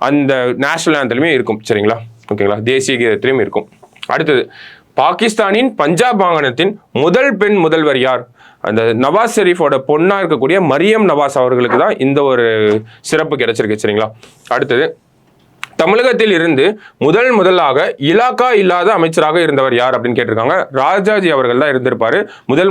அந்த நேஷனல் ஆந்தலுமே இருக்கும். சரிங்களா? ஓகேங்களா? தேசிய கீதத்திலையும் இருக்கும். அடுத்தது, பாகிஸ்தானின் பஞ்சாப் மாகாணத்தின் முதல் பெண் முதல்வர் யார்? அந்த நவாஸ் ஷெரீஃபோட பொண்ணா இருக்கக்கூடிய மரியம் நவாஸ் அவர்களுக்கு தான் இந்த ஒரு சிறப்பு கிடைச்சிருக்கு. சரிங்களா? அடுத்தது, தமிழகத்தில் இருந்து முதலாக இலாக்கா இல்லாத அமைச்சராக இருந்தவர் யார் அப்படின்னு கேட்டிருக்காங்க. ராஜாஜி அவர்கள் தான் இருந்திருப்பாரு.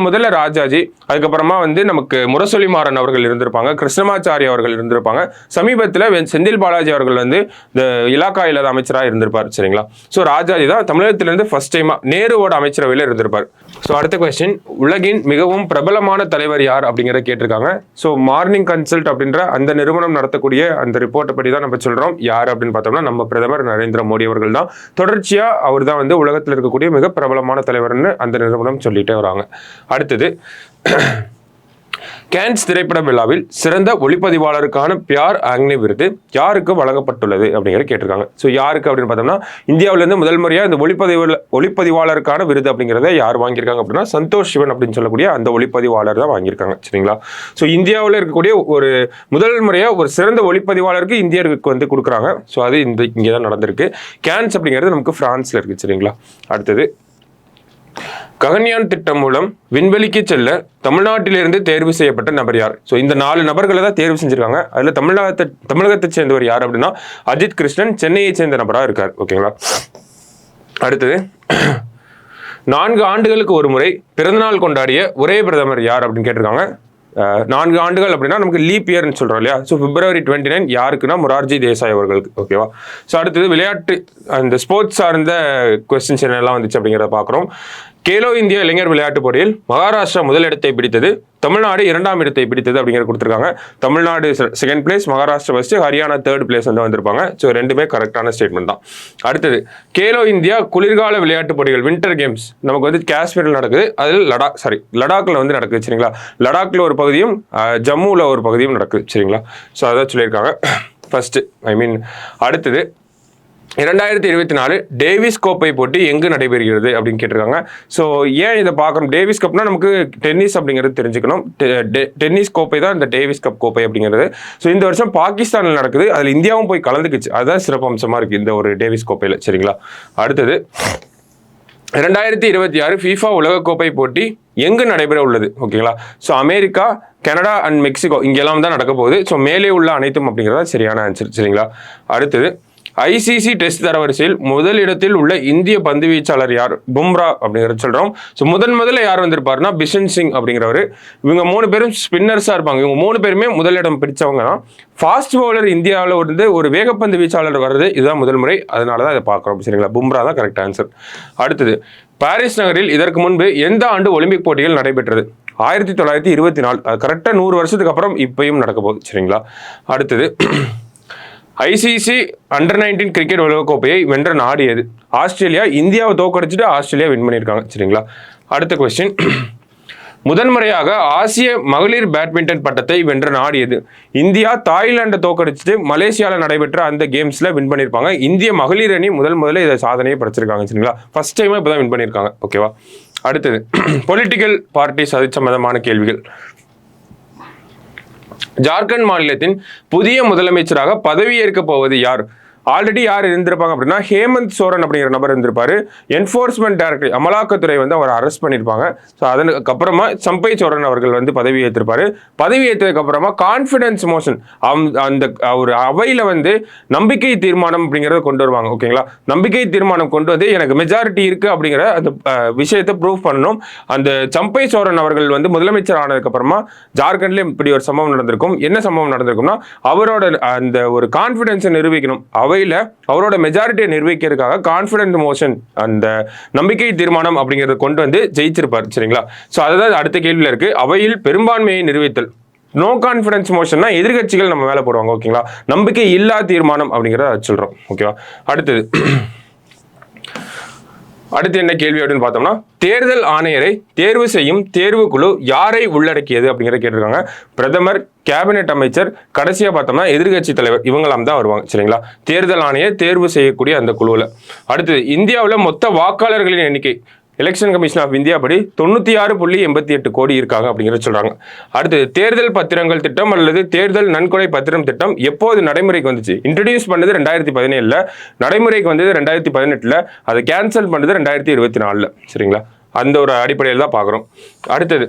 முதல்ல ராஜாஜி, அதுக்கப்புறமா வந்து நமக்கு முரசொலி மாறன் அவர்கள் இருந்திருப்பாங்க, கிருஷ்ணமாச்சாரி அவர்கள் இருந்திருப்பாங்க. சமீபத்தில் செந்தில் பாலாஜி அவர்கள் வந்து இந்த இலாக்கா இல்லாத அமைச்சராக இருந்திருப்பார். சரிங்களா? ஸோ ராஜாஜி தான் தமிழகத்திலிருந்து ஃபர்ஸ்ட் டைமா நேருவோட அமைச்சரவையில் இருந்திருப்பார். ஸோ அடுத்த கொஸ்டின், உலகின் மிகவும் பிரபலமான தலைவர் யார் அப்படிங்கிறத கேட்டிருக்காங்க. ஸோ மார்னிங் கன்சல்ட் அப்படின்ற அந்த நிறுவனம் நடத்தக்கூடிய அந்த ரிப்போர்ட்டை படி தான் நம்ம சொல்றோம். யார் அப்படின்னு பார்த்தோம்னா நம்ம பிரதமர் நரேந்திர மோடி அவர்கள் தான். தொடர்ச்சியா அவர் தான் வந்து உலகத்தில் இருக்கக்கூடிய மிக பிரபலமான தலைவர்னு அந்த நிறுவனம் சொல்லிட்டே வராங்க. அடுத்தது, கேன்ஸ் திரைப்பட விழாவில் சிறந்த ஒளிப்பதிவாளருக்கான பியார் ஆக்னே விருது யாருக்கு வழங்கப்பட்டுள்ளது அப்படிங்கிற கேட்டிருக்காங்க. ஸோ யாருக்கு அப்படின்னு பார்த்தோம்னா, இந்தியாவிலிருந்து முதல் முறையாக இந்த ஒளிப்பதிவாளருக்கான விருது அப்படிங்கிறத யார் வாங்கியிருக்காங்க அப்படின்னா, சந்தோஷ் சிவன் அப்படின்னு சொல்லக்கூடிய அந்த ஒளிப்பதிவாளர் தான் வாங்கியிருக்காங்க. சரிங்களா? ஸோ இந்தியாவில் இருக்கக்கூடிய ஒரு முதல் முறையாக ஒரு சிறந்த ஒளிப்பதிவாளருக்கு இந்தியருக்கு வந்து கொடுக்குறாங்க. ஸோ அது இங்கே தான் நடந்திருக்கு. கேன்ஸ் அப்படிங்கிறது நமக்கு பிரான்ஸ்ல இருக்கு. சரிங்களா? அடுத்தது, ககன்யான் திட்டம் மூலம் விண்வெளிக்கு செல்ல தமிழ்நாட்டிலிருந்து தேர்வு செய்யப்பட்ட நபர் யார்? ஸோ இந்த 4 நபர்களை தான் தேர்வு செஞ்சிருக்காங்க. அதில் தமிழகத்தை சேர்ந்தவர் யார் அப்படின்னா அஜித் கிருஷ்ணன், சென்னையை சேர்ந்த நபராக இருக்கார். ஓகேங்களா? அடுத்தது, 4 ஆண்டுகளுக்கு ஒரு முறை பிறந்தநாள் கொண்டாடிய ஒரே பிரதமர் யார் அப்படின்னு கேட்டிருக்காங்க. 4 ஆண்டுகள் அப்படின்னா நமக்கு லீப் இயர்னு சொல்றோம் இல்லையா? ஸோ February 29 யாருக்குன்னா மொரார்ஜி தேசாய் அவர்களுக்கு. ஓகேவா? ஸோ அடுத்தது, விளையாட்டு அந்த ஸ்போர்ட்ஸ் சார்ந்த கொஸ்டின்ஸ் என்னெல்லாம் வந்துச்சு அப்படிங்கிறத பார்க்குறோம். கேலோ இந்தியா இளைஞர் விளையாட்டு போட்டியில் மகாராஷ்டிரா முதலிடத்தை பிடித்தது, தமிழ்நாடு 2ஆம் இடத்தை பிடித்தது அப்படிங்கிறத கொடுத்துருக்காங்க. Tamil Nadu 2nd place, Maharashtra first, Haryana 3rd place வந்து வந்திருப்பாங்க. ஸோ ரெண்டுமே கரெக்டான ஸ்டேட்மெண்ட் தான். அடுத்தது, கேலோ இந்தியா குளிர்கால விளையாட்டு போட்டிகள் வின்டர் கேம்ஸ் நமக்கு வந்து காஷ்மீரில் நடக்குது. அதில் லடாக்ல வந்து நடக்குது. சரிங்களா? லடாக்ல ஒரு பகுதியும் ஜம்முவில் ஒரு பகுதியும் நடக்குது. சரிங்களா? ஸோ அதான் சொல்லியிருக்காங்க ஃபர்ஸ்ட். அடுத்தது, 2024 டேவிஸ் கோப்பை போட்டி எங்கு நடைபெறுகிறது அப்படின்னு கேட்டிருக்காங்க. ஸோ ஏன் இதை பார்க்கணும்? டேவிஸ் கப்னா நமக்கு டென்னிஸ் அப்படிங்கிறது தெரிஞ்சுக்கணும். டென்னிஸ் கோப்பை தான் இந்த டேவிஸ் கப் கோப்பை அப்படிங்கிறது. ஸோ இந்த வருஷம் பாகிஸ்தானில் நடக்குது. அதில் இந்தியாவும் போய் கலந்துக்குச்சு. அதுதான் சிறப்பம்சமாக இருக்குது இந்த ஒரு டேவிஸ் கோப்பையில். சரிங்களா? அடுத்தது, 2026 FIFA உலகக்கோப்பை போட்டி எங்கு நடைபெற உள்ளது? ஓகேங்களா? So America, Canada and Mexico இங்கெல்லாம் தான் நடக்க போகுது. ஸோ மேலே உள்ள அனைத்தும் அப்படிங்கிறதா சரியான ஆன்சர். சரிங்களா? அடுத்தது, ஐசிசி டெஸ்ட் தரவரிசையில் முதலிடத்தில் உள்ள இந்திய பந்து வீச்சாளர் யார்? பும்ரா அப்படிங்கிறத சொல்றோம். ஸோ முதல்ல யார் வந்திருப்பாருன்னா பிஷன் சிங் அப்படிங்கிறவர். இவங்க 3 பேரும் ஸ்பின்னர்ஸா இருப்பாங்க. இவங்க 3 பேருமே முதலிடம் பிடிச்சவங்க தான். ஃபாஸ்ட் பவுலர் இந்தியாவில் வந்து ஒரு வேகப்பந்து வீச்சாளர் வர்றது இதுதான் முதல் முறை. அதனால தான் இதை பார்க்குறோம். சரிங்களா? பும்ரா தான் கரெக்ட் ஆன்சர். அடுத்தது, பாரிஸ் நகரில் இதற்கு முன்பு எந்த ஆண்டு ஒலிம்பிக் போட்டிகள் நடைபெற்றது? 1924. அது கரெக்டாக 100 வருஷத்துக்கு அப்புறம் இப்பயும் நடக்க போகுது. சரிங்களா? அடுத்தது, ஐசிசி அண்டர் 19 கிரிக்கெட் உலகக்கோப்பையை வென்ற நாடு எது? ஆஸ்திரேலியா. இந்தியாவை தோக்கடிச்சுட்டு ஆஸ்திரேலியா வின் பண்ணியிருக்காங்க. சரிங்களா? அடுத்த கொஸ்டின், முதன்முறையாக ஆசிய மகளிர் பேட்மிண்டன் பட்டத்தை வென்ற நாடு எது? இந்தியா தாய்லாண்டை தோக்கடிச்சுட்டு மலேசியாவில் நடைபெற்ற அந்த கேம்ஸ்ல வின் பண்ணியிருப்பாங்க. இந்திய மகளிர் அணி முதல்ல இதை சாதனையை படைச்சிருக்காங்க. சரிங்களா? ஃபர்ஸ்ட் டைமா இப்பதான் வின் பண்ணியிருக்காங்க. ஓகேவா? அடுத்தது, பொலிட்டிக்கல் பார்ட்டிஸ் அது சம்பந்தமான கேள்விகள். ஜார்க்கண்ட் மாநிலத்தின் புதிய முதலமைச்சராக பதவியேற்க போவது யார்? ஆல்ரெடி யார் இருந்திருப்பாங்க அப்படின்னா ஹேமந்த் சோரன் அப்படிங்கிற நபர் இருந்திருப்பாரு. என்ஃபோர்ஸ்மெண்ட் டைரக்டர் அமலாக்கத்துறை வந்து அவர் அரெஸ்ட் பண்ணியிருப்பாங்க. ஸோ அதற்கு அப்புறமா சம்பை சோரன் அவர்கள் வந்து பதவி ஏற்றிருப்பாரு. பதவி ஏற்றதுக்கு அப்புறமா கான்ஃபிடன்ஸ் மோஷன் அந்த ஒரு அவையில் வந்து நம்பிக்கை தீர்மானம் அப்படிங்கிறத கொண்டு வருவாங்க. ஓகேங்களா, நம்பிக்கை தீர்மானம் கொண்டு வந்து எனக்கு மெஜாரிட்டி இருக்கு அப்படிங்கிற அந்த விஷயத்தை ப்ரூவ் பண்ணணும். அந்த சம்பை சோரன் அவர்கள் வந்து முதலமைச்சர் ஆனதுக்கு அப்புறமா ஜார்க்கண்ட்ல இப்படி ஒரு சம்பவம் நடந்திருக்கும். என்ன சம்பவம் நடந்திருக்கும்னா, அவரோட அந்த ஒரு கான்ஃபிடன்ஸை நிரூபிக்கணும், அவையில அவரோட மெஜாரிட்டியை நிரூபிக்கிறதுக்காக கான்ஃபிடன்ஸ் மோஷன் அந்த நம்பிக்கை தீர்மானம் அப்படிங்கிறத கொண்டு வந்து ஜெயிச்சிருப்பார். சரிங்களா, ஸோ அதுதான் அடுத்த கேள்வியில் இருக்கு. அவையில் பெரும்பான்மையை நிரூபித்தல். நோ கான்ஃபிடன்ஸ் மோஷன்னா எதிர்கட்சிகள் நம்ம மேலே போடுவாங்க. ஓகேங்களா, நம்பிக்கை இல்லா தீர்மானம் அப்படிங்கிறத சொல்றோம். ஓகேவா, அடுத்து என்ன கேள்வி அப்படின்னு பார்த்தோம்னா, தேர்தல் ஆணையரை தேர்வு செய்யும் தேர்வுக்குழு யாரை உள்ளடக்கியது அப்படிங்கிற கேட்டிருக்காங்க. பிரதமர், கேபினெட் அமைச்சர், கடைசியா பார்த்தோம்னா எதிர்கட்சி தலைவர், இவங்களாம் தான் வருவாங்க. சரிங்களா, தேர்தல் ஆணையர் தேர்வு செய்யக்கூடிய அந்த குழுவில். அடுத்தது, இந்தியாவில் மொத்த வாக்காளர்களின் எண்ணிக்கை எலெக்ஷன் கமிஷன் ஆஃப் இந்தியா படி 96.88 கோடி இருக்காங்க அப்படிங்கிறத சொல்றாங்க. அடுத்து, தேர்தல் பத்திரங்கள் திட்டம் அல்லது தேர்தல் நன்கொடை பத்திரம் திட்டம் எப்போது நடைமுறைக்கு வந்துச்சு? இன்ட்ரடியூஸ் பண்ணது 2017, நடைமுறைக்கு வந்தது 2018, அதை கேன்சல் பண்ணது 2024. சரிங்களா, அந்த ஒரு அடிப்படையில் தான் பார்க்குறோம். அடுத்தது,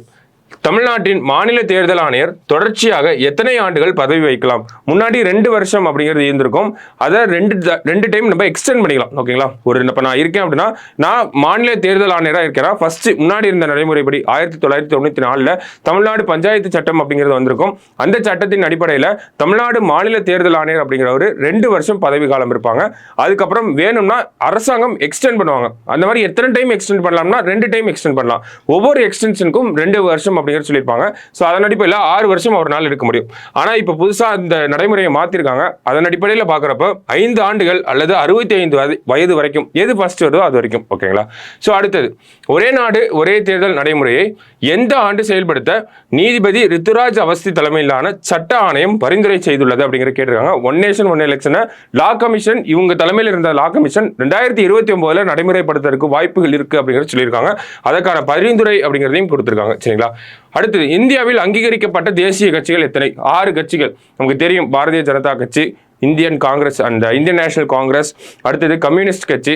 தமிழ்நாட்டின் மாநில தேர்தல் ஆணையர் தொடர்ச்சியாக எத்தனை ஆண்டுகள் பதவி வகிக்கலாம்? முன்னாடி 2 வருஷம் அப்படிங்கிறது இருந்திருக்கும். அதை ரெண்டு டைம் நம்ம எக்ஸ்டெண்ட் பண்ணிக்கலாம். ஓகேங்களா, இப்போ நான் இருக்கேன் அப்படின்னா, நான் மாநில தேர்தல் ஆணையராக இருக்கிறேன். ஃபர்ஸ்ட் முன்னாடி இருந்த நடைமுறைப்படி 1994 தமிழ்நாடு பஞ்சாயத்து சட்டம் அப்படிங்கிறது வந்திருக்கும். அந்த சட்டத்தின் அடிப்படையில் தமிழ்நாடு மாநில தேர்தல் ஆணையர் அப்படிங்கிறவர் 2 வருஷம் பதவி காலம் இருப்பாங்க. அதுக்கப்புறம் வேணும்னா அரசாங்கம் எக்ஸ்டெண்ட் பண்ணுவாங்க. அந்த மாதிரி எத்தனை டைம் எக்ஸ்டெண்ட் பண்ணலாம்னா 2 டைம் எக்ஸ்டெண்ட் பண்ணலாம். ஒவ்வொரு எக்ஸ்டென்ஷனுக்கும் 2 வருஷம் அப்படிங்கிறது சொல்லியிருப்பாங்க. ஸோ அதன் அடிப்படையில் 6 வருஷம் அவரால் இருக்க முடியும். ஆனால் இப்போ புதுசாக இந்த நடைமுறையை மாற்றிருக்காங்க. அதன் அடிப்படையில் பார்க்குறப்ப 5 ஆண்டுகள் அல்லது 65 வயது வரைக்கும் எது ஃபர்ஸ்ட் வருதோ அது வரைக்கும். ஓகேங்களா, ஸோ அடுத்தது, ஒரே நாடு ஒரே தேர்தல் நடைமுறையை எந்த ஆண்டு செயல்படுத்த நீதிபதி ரித்துராஜ் அவஸ்தி தலைமையிலான சட்ட ஆணையம் பரிந்துரை செய்துள்ளது அப்படிங்கிற கேட்டிருக்காங்க. ஒன் நேஷன் ஒன் எலெக்ஷனை லா கமிஷன், இவங்க தலைமையில் இருந்த லா கமிஷன் 2029 நடைமுறைப்படுத்துறதுக்கு வாய்ப்புகள் இருக்கு அப்படிங்கிறத சொல்லியிருக்காங்க. அதற்கான பரிந்துரை அப்படிங்கிறதையும் கொடுத்திருக்காங்க. சரிங்களா, அடுத்தது, இந்தியாவில் அங்கீகரிக்கப்பட்ட தேசிய கட்சிகள் எத்தனை? 6 கட்சிகள் நமக்கு தெரியும். பாரதிய ஜனதா கட்சி, Indian Congress and Indian national Congress, அடுத்தது கம்யூனிஸ்ட் கட்சி,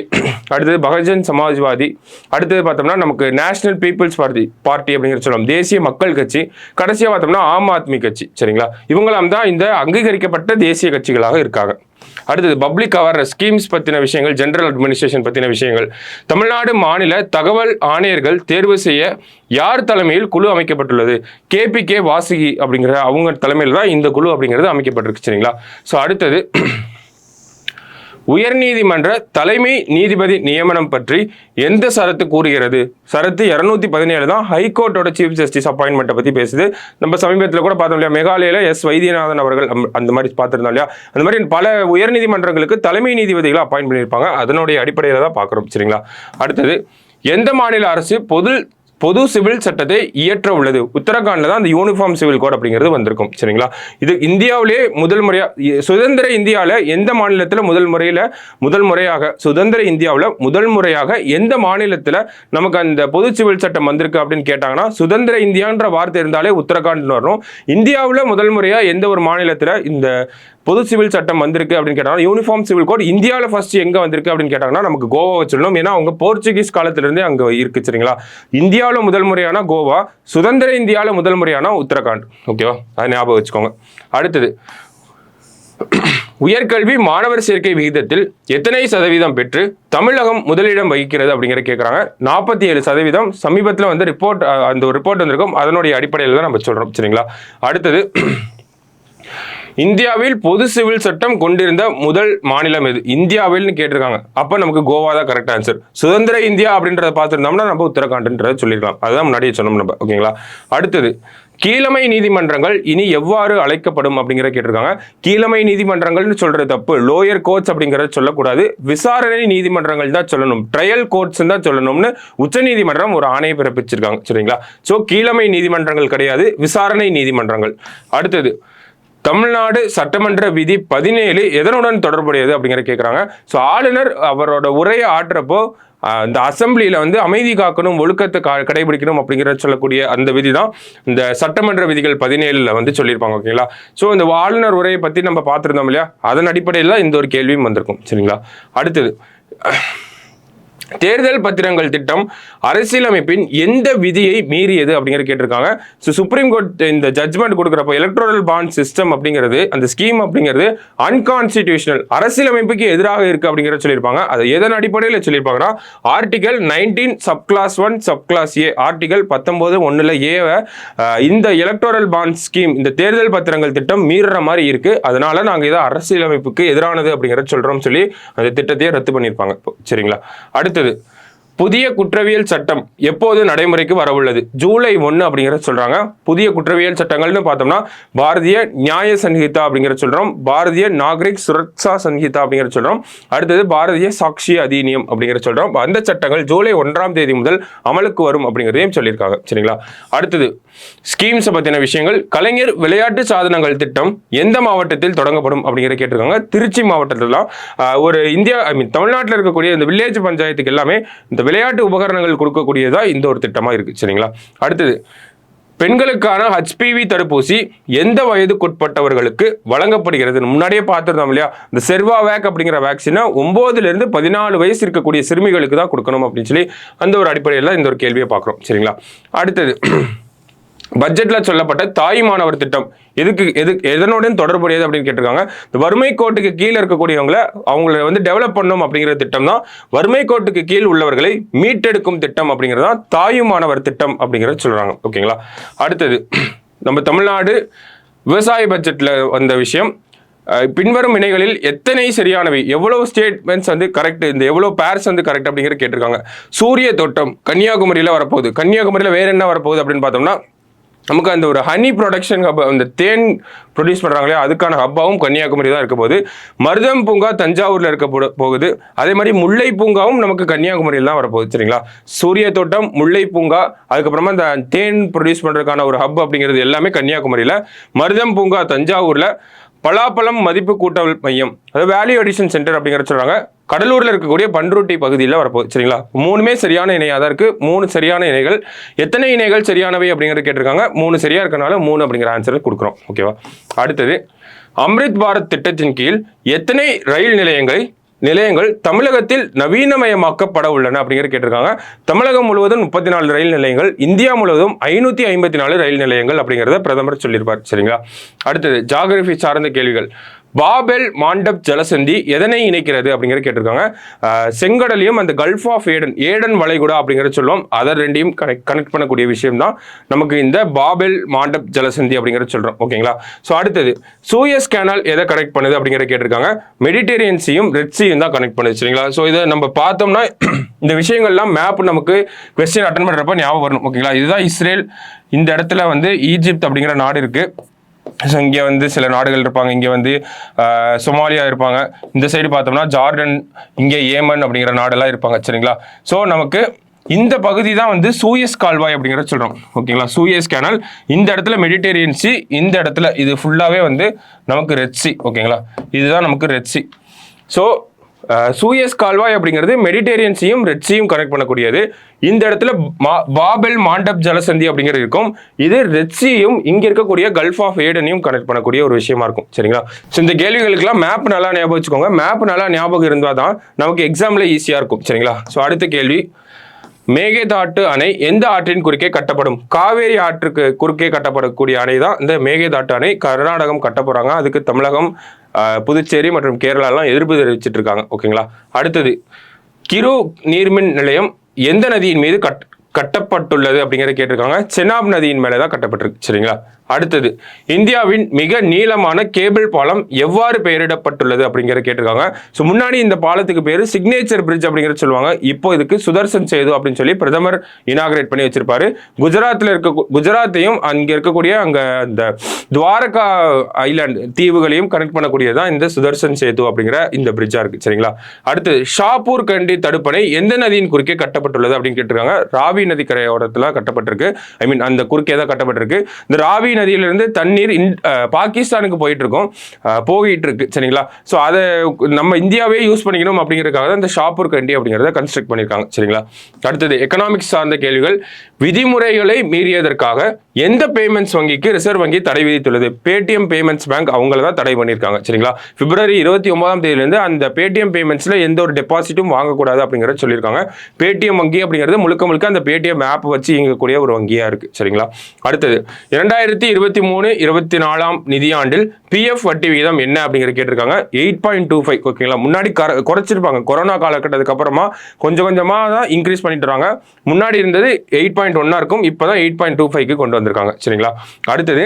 அடுத்தது பகுஜன் சமாஜ்வாதி, அடுத்தது பார்த்தோம்னா நமக்கு நேஷனல் பீப்புள்ஸ் பார்ட்டி அப்படிங்கிற சொல்லலாம், தேசிய மக்கள் கட்சி, கடைசியாக பார்த்தோம்னா ஆம் ஆத்மி கட்சி. சரிங்களா, இவங்களாம் தான் இந்த அங்கீகரிக்கப்பட்ட தேசிய கட்சிகளாக இருக்காங்க. அடுத்தது, பப்ளிக் அவேர்னஸ் ஸ்கீம்ஸ் பற்றின விஷயங்கள், ஜெனரல் அட்மினிஸ்ட்ரேஷன் பற்றின விஷயங்கள். தமிழ்நாடு மாநில தகவல் ஆணையர்கள் தேர்வு செய்ய யார் தலைமையில் குழு அமைக்கப்பட்டுள்ளது? KPK வாசுகி அப்படிங்கிற அவங்க தலைமையில் தான் இந்த குழு அப்படிங்கிறது அமைக்கப்பட்டிருக்கு. சரிங்களா, ஸோ அடுத்தது, உயர்நீதிமன்ற தலைமை நீதிபதி நியமனம் பற்றி எந்த சரத்து கூறுகிறது? சரத்து 217 தான் ஹைகோர்ட்டோட சீஃப் ஜஸ்டிஸ் அப்பாயின்மெண்ட்டை பற்றி பேசுது. நம்ம சமீபத்தில் கூட பார்த்தோம் இல்லையா, மேகாலயில வைத்தியநாதன் அவர்கள் அந்த மாதிரி பார்த்துருந்தோம் இல்லையா. அந்த மாதிரி பல உயர்நீதிமன்றங்களுக்கு தலைமை நீதிபதிகளை அப்பாயின்ட் பண்ணியிருப்பாங்க. அதனுடைய அடிப்படையில் தான் பார்க்குறோம். சரிங்களா, அடுத்தது, எந்த மாநில அரசு பொது சிவில் சட்டத்தை இயற்ற உள்ளது? உத்தரகாண்ட்ல தான் அந்த யூனிஃபார்ம் சிவில் கோட் அப்படிங்கிறது வந்திருக்கும். சரிங்களா, இது இந்தியாவிலேயே முதல் முறையாக, சுதந்திர இந்தியாவில் எந்த மாநிலத்தில் முதல் முறையாக சுதந்திர இந்தியாவில் முதல் முறையாக எந்த மாநிலத்தில் நமக்கு அந்த பொது சிவில் சட்டம் வந்திருக்கு அப்படின்னு கேட்டாங்கன்னா, சுதந்திர இந்தியான்ற வார்த்தை இருந்தாலே உத்தரகாண்ட்னு வரும். இந்தியாவில் முதல் முறையாக எந்த ஒரு மாநிலத்தில் இந்த பொது சிவில் சட்டம் வந்திருக்கு அப்படின்னு கேட்டாங்கன்னா, யூனிஃபார்ம் சிவில் கோட் இந்தியாவில் ஃபர்ஸ்ட் எங்கே வந்திருக்கு அப்படின்னு கேட்டாங்கன்னா நமக்கு கோவாவை சொல்லணும். ஏன்னா அவங்க போர்ச்சுகீஸ் காலத்திலிருந்தே அங்கே இருக்கு. சரிங்களா, இந்தியாவில் முதல் முறையான கோவா, சுதந்திர இந்தியாவில் முதல் முறையான உத்தரகாண்ட். ஓகேவா, அதை ஞாபகம் வச்சுக்கோங்க. அடுத்தது, உயர்கல்வி மாணவர் சேர்க்கை விகிதத்தில் எத்தனை சதவீதம் பெற்று தமிழகம் முதலிடம் வகிக்கிறது அப்படிங்கிற கேட்குறாங்க. 47%. சமீபத்தில் வந்து அந்த ஒரு ரிப்போர்ட் வந்திருக்கும். அதனுடைய அடிப்படையில் தான் நம்ம சொல்றோம். சரிங்களா, அடுத்தது, இந்தியாவில் பொது சிவில் சட்டம் கொண்டிருந்த முதல் மாநிலம் எது? இந்தியாவில்னு கேட்டிருக்காங்க. அப்போ நமக்கு கோவா தான் கரெக்ட் ஆன்சர். சுதந்திர இந்தியா அப்படின்றத பார்த்துருந்தோம்னா நம்ம உத்தரகாண்ட்ன்றத சொல்லியிருக்கலாம். அதுதான் முன்னாடியே சொன்னோம் நம்ம. ஓகேங்களா, அடுத்தது, கீழமை நீதிமன்றங்கள் இனி எவ்வாறு அழைக்கப்படும் அப்படிங்கிற கேட்டிருக்காங்க. கீழமை நீதிமன்றங்கள்னு சொல்றது தப்பு. லோயர் கோர்ட்ஸ் அப்படிங்கிறத சொல்லக்கூடாது. விசாரணை நீதிமன்றங்கள் தான் சொல்லணும். ட்ரையல் கோர்ட்ஸ் தான் சொல்லணும்னு உச்சநீதிமன்றம் ஒரு ஆணையை பிறப்பிச்சிருக்காங்க. சரிங்களா, ஸோ கீழமை நீதிமன்றங்கள் கிடையாது, விசாரணை நீதிமன்றங்கள். அடுத்தது, தமிழ்நாடு சட்டமன்ற விதி 17 எதனுடன் தொடர்புடையது அப்படிங்கிற கேட்குறாங்க. ஸோ ஆளுநர் அவரோட உரையை ஆற்றுறப்போ இந்த அசம்பிளியில் வந்து அமைதி காக்கணும், ஒழுக்கத்தை கடைபிடிக்கணும் அப்படிங்கிற சொல்லக்கூடிய அந்த விதி தான் இந்த சட்டமன்ற விதிகள் 17 வந்து சொல்லியிருப்பாங்க. ஓகேங்களா? ஸோ இந்த ஆளுநர் உரையை பற்றி நம்ம பார்த்துருந்தோம் இல்லையா, அதன் அடிப்படையில் இந்த ஒரு கேள்வியும் வந்திருக்கும். சரிங்களா? அடுத்தது, தேர்தல் பத்திரங்கள் திட்டம் அரசியலமைப்பின் எந்த விதியை மீறியது அப்படிங்கிற கேட்டிருக்காங்க. ஸோ சுப்ரீம் கோர்ட் இந்த ஜட்ஜ்மெண்ட் கொடுக்குறப்போ எலக்ட்ரல் பாண்ட் சிஸ்டம் அப்படிங்கிறது, அந்த ஸ்கீம் அப்படிங்கிறது அன்கான்ஸ்டிடியூஷனல், அரசியலமைப்புக்கு எதிராக இருக்கு அப்படிங்கிற சொல்லியிருப்பாங்க. அது எதன் அடிப்படையில் சொல்லியிருப்பாங்கன்னா, ஆர்டிகல் 19 சப்கிளாஸ் 1 சப்கிளாஸ் ஏ, ஆர்டிகல் 19(1) ஏவை இந்த எலக்ட்ரல் பாண்ட் ஸ்கீம், இந்த தேர்தல் பத்திரங்கள் திட்டம் மீறுற மாதிரி இருக்கு, அதனால நாங்கள் இதை அரசியலமைப்புக்கு எதிரானது அப்படிங்கிற சொல்றோம் சொல்லி அந்த திட்டத்தையே ரத்து பண்ணியிருப்பாங்க. சரிங்களா? அடுத்தது, புதிய குற்றவியல் சட்டம் எப்போது நடைமுறைக்கு வரவுள்ளது? ஜூலை 1 அப்படிங்கிற சொல்றாங்க. புதிய குற்றவியல் சட்டங்கள்னு பார்த்தோம்னா பாரதிய நியாய சன்ஹிதா அப்படிங்கிற சொல்றோம், பாரதிய நாகரிக் சுரக்ஷா சன்ஹிதா அப்படிங்கிற சொல்றோம், அடுத்தது பாரதிய சாட்சி அதிநியம் அப்படிங்கிற சொல்றோம். அந்த சட்டங்கள் ஜூலை 1ஆம் தேதி முதல் அமலுக்கு வரும் அப்படிங்கிறதையும் சொல்லியிருக்காங்க. சரிங்களா? அடுத்தது, ஸ்கீம்ஸ் பத்தின விஷயங்கள். கலைஞர் விளையாட்டு சாதனங்கள் திட்டம் எந்த மாவட்டத்தில் தொடங்கப்படும் அப்படிங்கிற கேட்டிருக்காங்க. திருச்சி மாவட்டத்தில் தான். ஒரு இந்தியா தமிழ்நாட்டில் இருக்கக்கூடிய இந்த வில்லேஜ் பஞ்சாயத்துக்கு எல்லாமே இந்த விளையாட்டு உபகரணங்கள் கொடுக்கக்கூடியதா இந்த ஒரு திட்டமா இருக்கு. சரிங்களா? அடுத்தது, பெண்களுக்கான HPV தடுப்பூசி எந்த வயதுக்குட்பட்டவர்களுக்கு வழங்கப்படுகிறது? முன்னாடியே பார்த்துருந்தோம் இல்லையா, இந்த செர்வாவேக் அப்படிங்கிற வேக்சினை 9 to 14 வயசு இருக்கக்கூடிய சிறுமிகளுக்கு தான் கொடுக்கணும் அப்படின்னு சொல்லி அந்த ஒரு அடிப்படையில் இந்த ஒரு கேள்வியை பார்க்குறோம். சரிங்களா? அடுத்தது, பட்ஜெட்ல சொல்லப்பட்ட தாய் மாணவர் திட்டம் எதனுடன் தொடர்புடையது அப்படின்னு கேட்டிருக்காங்க. இந்த வறுமை கோட்டுக்கு கீழே இருக்கக்கூடியவங்களை அவங்களை வந்து டெவலப் பண்ணும் அப்படிங்கிற திட்டம் தான் வறுமை கோட்டுக்கு கீழ் உள்ளவர்களை மீட்டெடுக்கும் திட்டம் அப்படிங்கிறது தான் தாய் மாணவர் திட்டம் அப்படிங்கிறத சொல்றாங்க. ஓகேங்களா? அடுத்தது, நம்ம தமிழ்நாடு விவசாய பட்ஜெட்ல வந்த விஷயம், பின்வரும் இணைகளில் எத்தனை சரியானவை, எவ்வளவு ஸ்டேட்மெண்ட்ஸ் வந்து கரெக்ட், இந்த எவ்வளவு பேர்ஸ் வந்து கரெக்ட் அப்படிங்கிற கேட்டிருக்காங்க. சூரிய தோட்டம் கன்னியாகுமரியில் வரப்போகுது. கன்னியாகுமரியில் வேற என்ன வரப்போகுது அப்படின்னு பார்த்தோம்னா, நமக்கு அந்த ஒரு ஹனி ப்ரொடக்ஷன் ஹப், அந்த தேன் ப்ரொடியூஸ் பண்ணுறாங்களே அதுக்கான ஹப்பாவும் கன்னியாகுமரி தான் இருக்க போகுது. மருதம் பூங்கா தஞ்சாவூரில் இருக்க போகுது. அதே மாதிரி முல்லை பூங்காவும் நமக்கு கன்னியாகுமரியில் தான் வரப்போகுது. சரிங்களா? சூரிய தோட்டம், முல்லை பூங்கா, அதுக்கப்புறமா இந்த தேன் ப்ரொடியூஸ் பண்ணுறதுக்கான ஒரு ஹப் அப்படிங்கிறது எல்லாமே கன்னியாகுமரியில். மருதம் பூங்கா தஞ்சாவூரில். பலாப்பழம் மதிப்பு கூட்டல் மையம், அதாவது வேல்யூ அடிஷன் சென்டர் அப்படிங்கிற சொல்கிறாங்க, கடலூரில் இருக்கக்கூடிய பண்ருட்டி பகுதியில் வரப்போகுது. சரிங்களா? 3மே சரியான இணையாக தான் இருக்குது. 3 சரியான இணைகள். எத்தனை இணைகள் சரியானவை அப்படிங்கிறது கேட்டிருக்காங்க. 3 சரியாக இருக்கனால 3 அப்படிங்கிற ஆன்சரை கொடுக்குறோம். ஓகேவா? அடுத்தது, அம்ரித் பாரத் திட்டத்தின் கீழ் எத்தனை ரயில் நிலையங்கள் தமிழகத்தில் நவீனமயமாக்கப்பட உள்ளன அப்படிங்கிற கேட்டிருக்காங்க. தமிழகம் முழுவதும் 34 ரயில் நிலையங்கள், இந்தியா முழுவதும் 554 ரயில் நிலையங்கள் அப்படிங்கிறத பிரதமர் சொல்லியிருப்பார். சரிங்களா? அடுத்தது, ஜியோகிராஃபி சார்ந்த கேள்விகள். பாபெல் மாண்டப் ஜலசந்தி எதனை இணைக்கிறது அப்படிங்கிற கேட்டிருக்காங்க. செங்கடலையும் அந்த கல்ஃப் ஆஃப் ஏடன் வளைகுடா அப்படிங்கிறத சொல்லுவோம், அதை ரெண்டையும் கனெக்ட் பண்ணக்கூடிய விஷயம் தான் நமக்கு இந்த பாபெல் மாண்டப் ஜலசந்தி அப்படிங்கிறத சொல்றோம். ஓகேங்களா? ஸோ அடுத்தது, சூயஸ் கேனால் எதை கனெக்ட் பண்ணுது அப்படிங்கிற கேட்டிருக்காங்க. மெடிட்டரேனியன் ரெட் சீயும் தான் கனெக்ட் பண்ணுது. சரிங்களா? ஸோ இதை நம்ம பார்த்தோம்னா இந்த விஷயங்கள்லாம் மேப் நமக்கு கொஸ்டின் அட்டன் பண்ணுறப்ப ஞாபகம் வரணும். ஓகேங்களா? இதுதான் இஸ்ரேல். இந்த இடத்துல வந்து ஈஜிப்த் அப்படிங்கிற நாடு இருக்கு. ஸோ இங்கே வந்து சில நாடுகள் இருப்பாங்க. இங்கே வந்து சொமாலியா இருப்பாங்க. இந்த சைடு பார்த்தோம்னா ஜார்டன், இங்கே ஏமன் அப்படிங்கிற நாடெல்லாம் இருப்பாங்க. சரிங்களா? ஸோ நமக்கு இந்த பகுதி தான் வந்து சூயஸ் கால்வாய் அப்படிங்கிறத சொல்கிறோம். ஓகேங்களா? Suez canal. இந்த இடத்துல மெடிட்டரேனியன் சி, இந்த இடத்துல இது ஃபுல்லாகவே வந்து நமக்கு ரெட் சி. ஓகேங்களா? இதுதான் நமக்கு ரெட் சி. ஸோ சூயஸ் கால்வாய் அப்படிங்கிறது மெடிட்டரேனியன் சீயும் ரெட் சீயும் கனெக்ட் பண்ணக்கூடியது. இந்த இடத்துல பாபெல் மாண்டப் ஜலசந்தி அப்படிங்கிறது இருக்கும். இது ரெட் சீயும் இங்க இருக்கக்கூடிய கல்ஃப் ஆஃப் ஏடனையும் கனெக்ட் பண்ணக்கூடிய ஒரு விஷயமா இருக்கும். சரிங்களா? ஸோ இந்த கேள்விகளுக்கெல்லாம் மேப் நல்லா ஞாபகம் வச்சுக்கோங்க. மேப் நல்லா ஞாபகம் இருந்தால் தான் நமக்கு எக்ஸாம்ல ஈஸியா இருக்கும். சரிங்களா? ஸோ அடுத்த கேள்வி, மேகதாட்டு அணை எந்த ஆற்றின் குறுக்கே கட்டப்படும்? காவேரி ஆற்றுக்கு குறுக்கே கட்டப்படக்கூடிய அணை தான் இந்த மேகதாட்டு அணை. கர்நாடகம் கட்ட போறாங்க. அதுக்கு தமிழகம், புதுச்சேரி மற்றும் கேரளாலாம் எதிர்ப்பு தெரிவிச்சிட்டு இருக்காங்க. ஓகேங்களா? அடுத்தது, கிரு நீர்மின் நிலையம் எந்த நதியின் மீது கட்டப்பட்டுள்ளது அப்படிங்கிறத கேட்டிருக்காங்க. செனாப் நதியின் மேலே தான் கட்டப்பட்டிருக்கு. சரிங்களா? அடுத்தது, இந்தியாவின் மிக நீளமான கேபிள் பாலம் எவ்வாறு பெயரிடப்பட்டுள்ளது அப்படிங்கிறத கேட்டிருக்காங்க. ஸோ முன்னாடி இந்த பாலத்துக்கு பேர் சிக்னேச்சர் பிரிட்ஜ் அப்படிங்கிறத சொல்லுவாங்க. இப்போ இதுக்கு சுதர்சன் சேது அப்படின்னு சொல்லி பிரதமர் இனாகிரேட் பண்ணி வச்சிருப்பாரு. குஜராத்தையும் அங்கே இருக்கக்கூடிய அங்கே இந்த துவாரகா ஐலாண்ட் தீவுகளையும் கனெக்ட் பண்ணக்கூடியதான் இந்த சுதர்சன் சேது அப்படிங்கிற இந்த பிரிட்ஜா இருக்கு. சரிங்களா? அடுத்தது, ஷாப்பூர் கண்டி தடுப்பணை எந்த நதியின் குறுக்கே கட்டப்பட்டுள்ளது அப்படின்னு கேட்டிருக்காங்க. ராவி நதி கரையோரத்தில் கட்டப்பட்டிருக்கு. அந்த குறுக்கே தான் கட்டப்பட்டிருக்கு. இந்த ராவி நதியிலிருந்து தண்ணீர் பாகிஸ்தானுக்கு போயிட்டு இருக்கு சரிங்களா. ஸோ அதை நம்ம இந்தியாவே யூஸ் பண்ணிக்கணும் அப்படிங்கிறதுக்காக தான் இந்த ஷாப்பூர் கண்டி அப்படிங்கிறத கன்ஸ்ட்ரக்ட் பண்ணியிருக்காங்க சரிங்களா. அடுத்தது எக்கனாமிக்ஸ் சார்ந்த கேள்விகள். விதிமுறைகளை மீறியதற்காக எந்த பேமெண்ட்ஸ் வங்கிக்கு ரிசர்வ் வங்கி தடை விதித்துள்ளது? பேடிஎம் பேமெண்ட்ஸ் பேங்க் அவங்கள தான் தடை பண்ணியிருக்காங்க சரிங்களா. பிப்ரவரி 29ஆம் தேதியிலிருந்து அந்த பேடிஎம் பேமெண்ட்ஸ்ல எந்த ஒரு டெபாசிட்டும் வாங்கக்கூடாது அப்படிங்கிறத சொல்லியிருக்காங்க. பேடிஎம் வங்கி அப்படிங்கிறது முழுக்க அந்த பேடிஎம் ஆப் வச்சு இயங்கக்கூடிய ஒரு வங்கியா இருக்கு சரிங்களா. அடுத்தது 2023-24 நிதியாண்டில் பிஎஃப் வட்டி விகிதம் என்ன அப்படிங்கிற கேட்டிருக்காங்க. 8.25 ஓகேங்களா. முன்னாடி குறைச்சிருப்பாங்க கொரோனா காலகட்டத்துக்கு அப்புறமா கொஞ்சமா தான் இன்க்ரீஸ் பண்ணிட்டு இருக்காங்க. முன்னாடி இருந்தது 8.1 இருக்கும், இப்போதான் 8.25 கொண்டு வந்திருக்காங்க சரிங்களா. அடுத்தது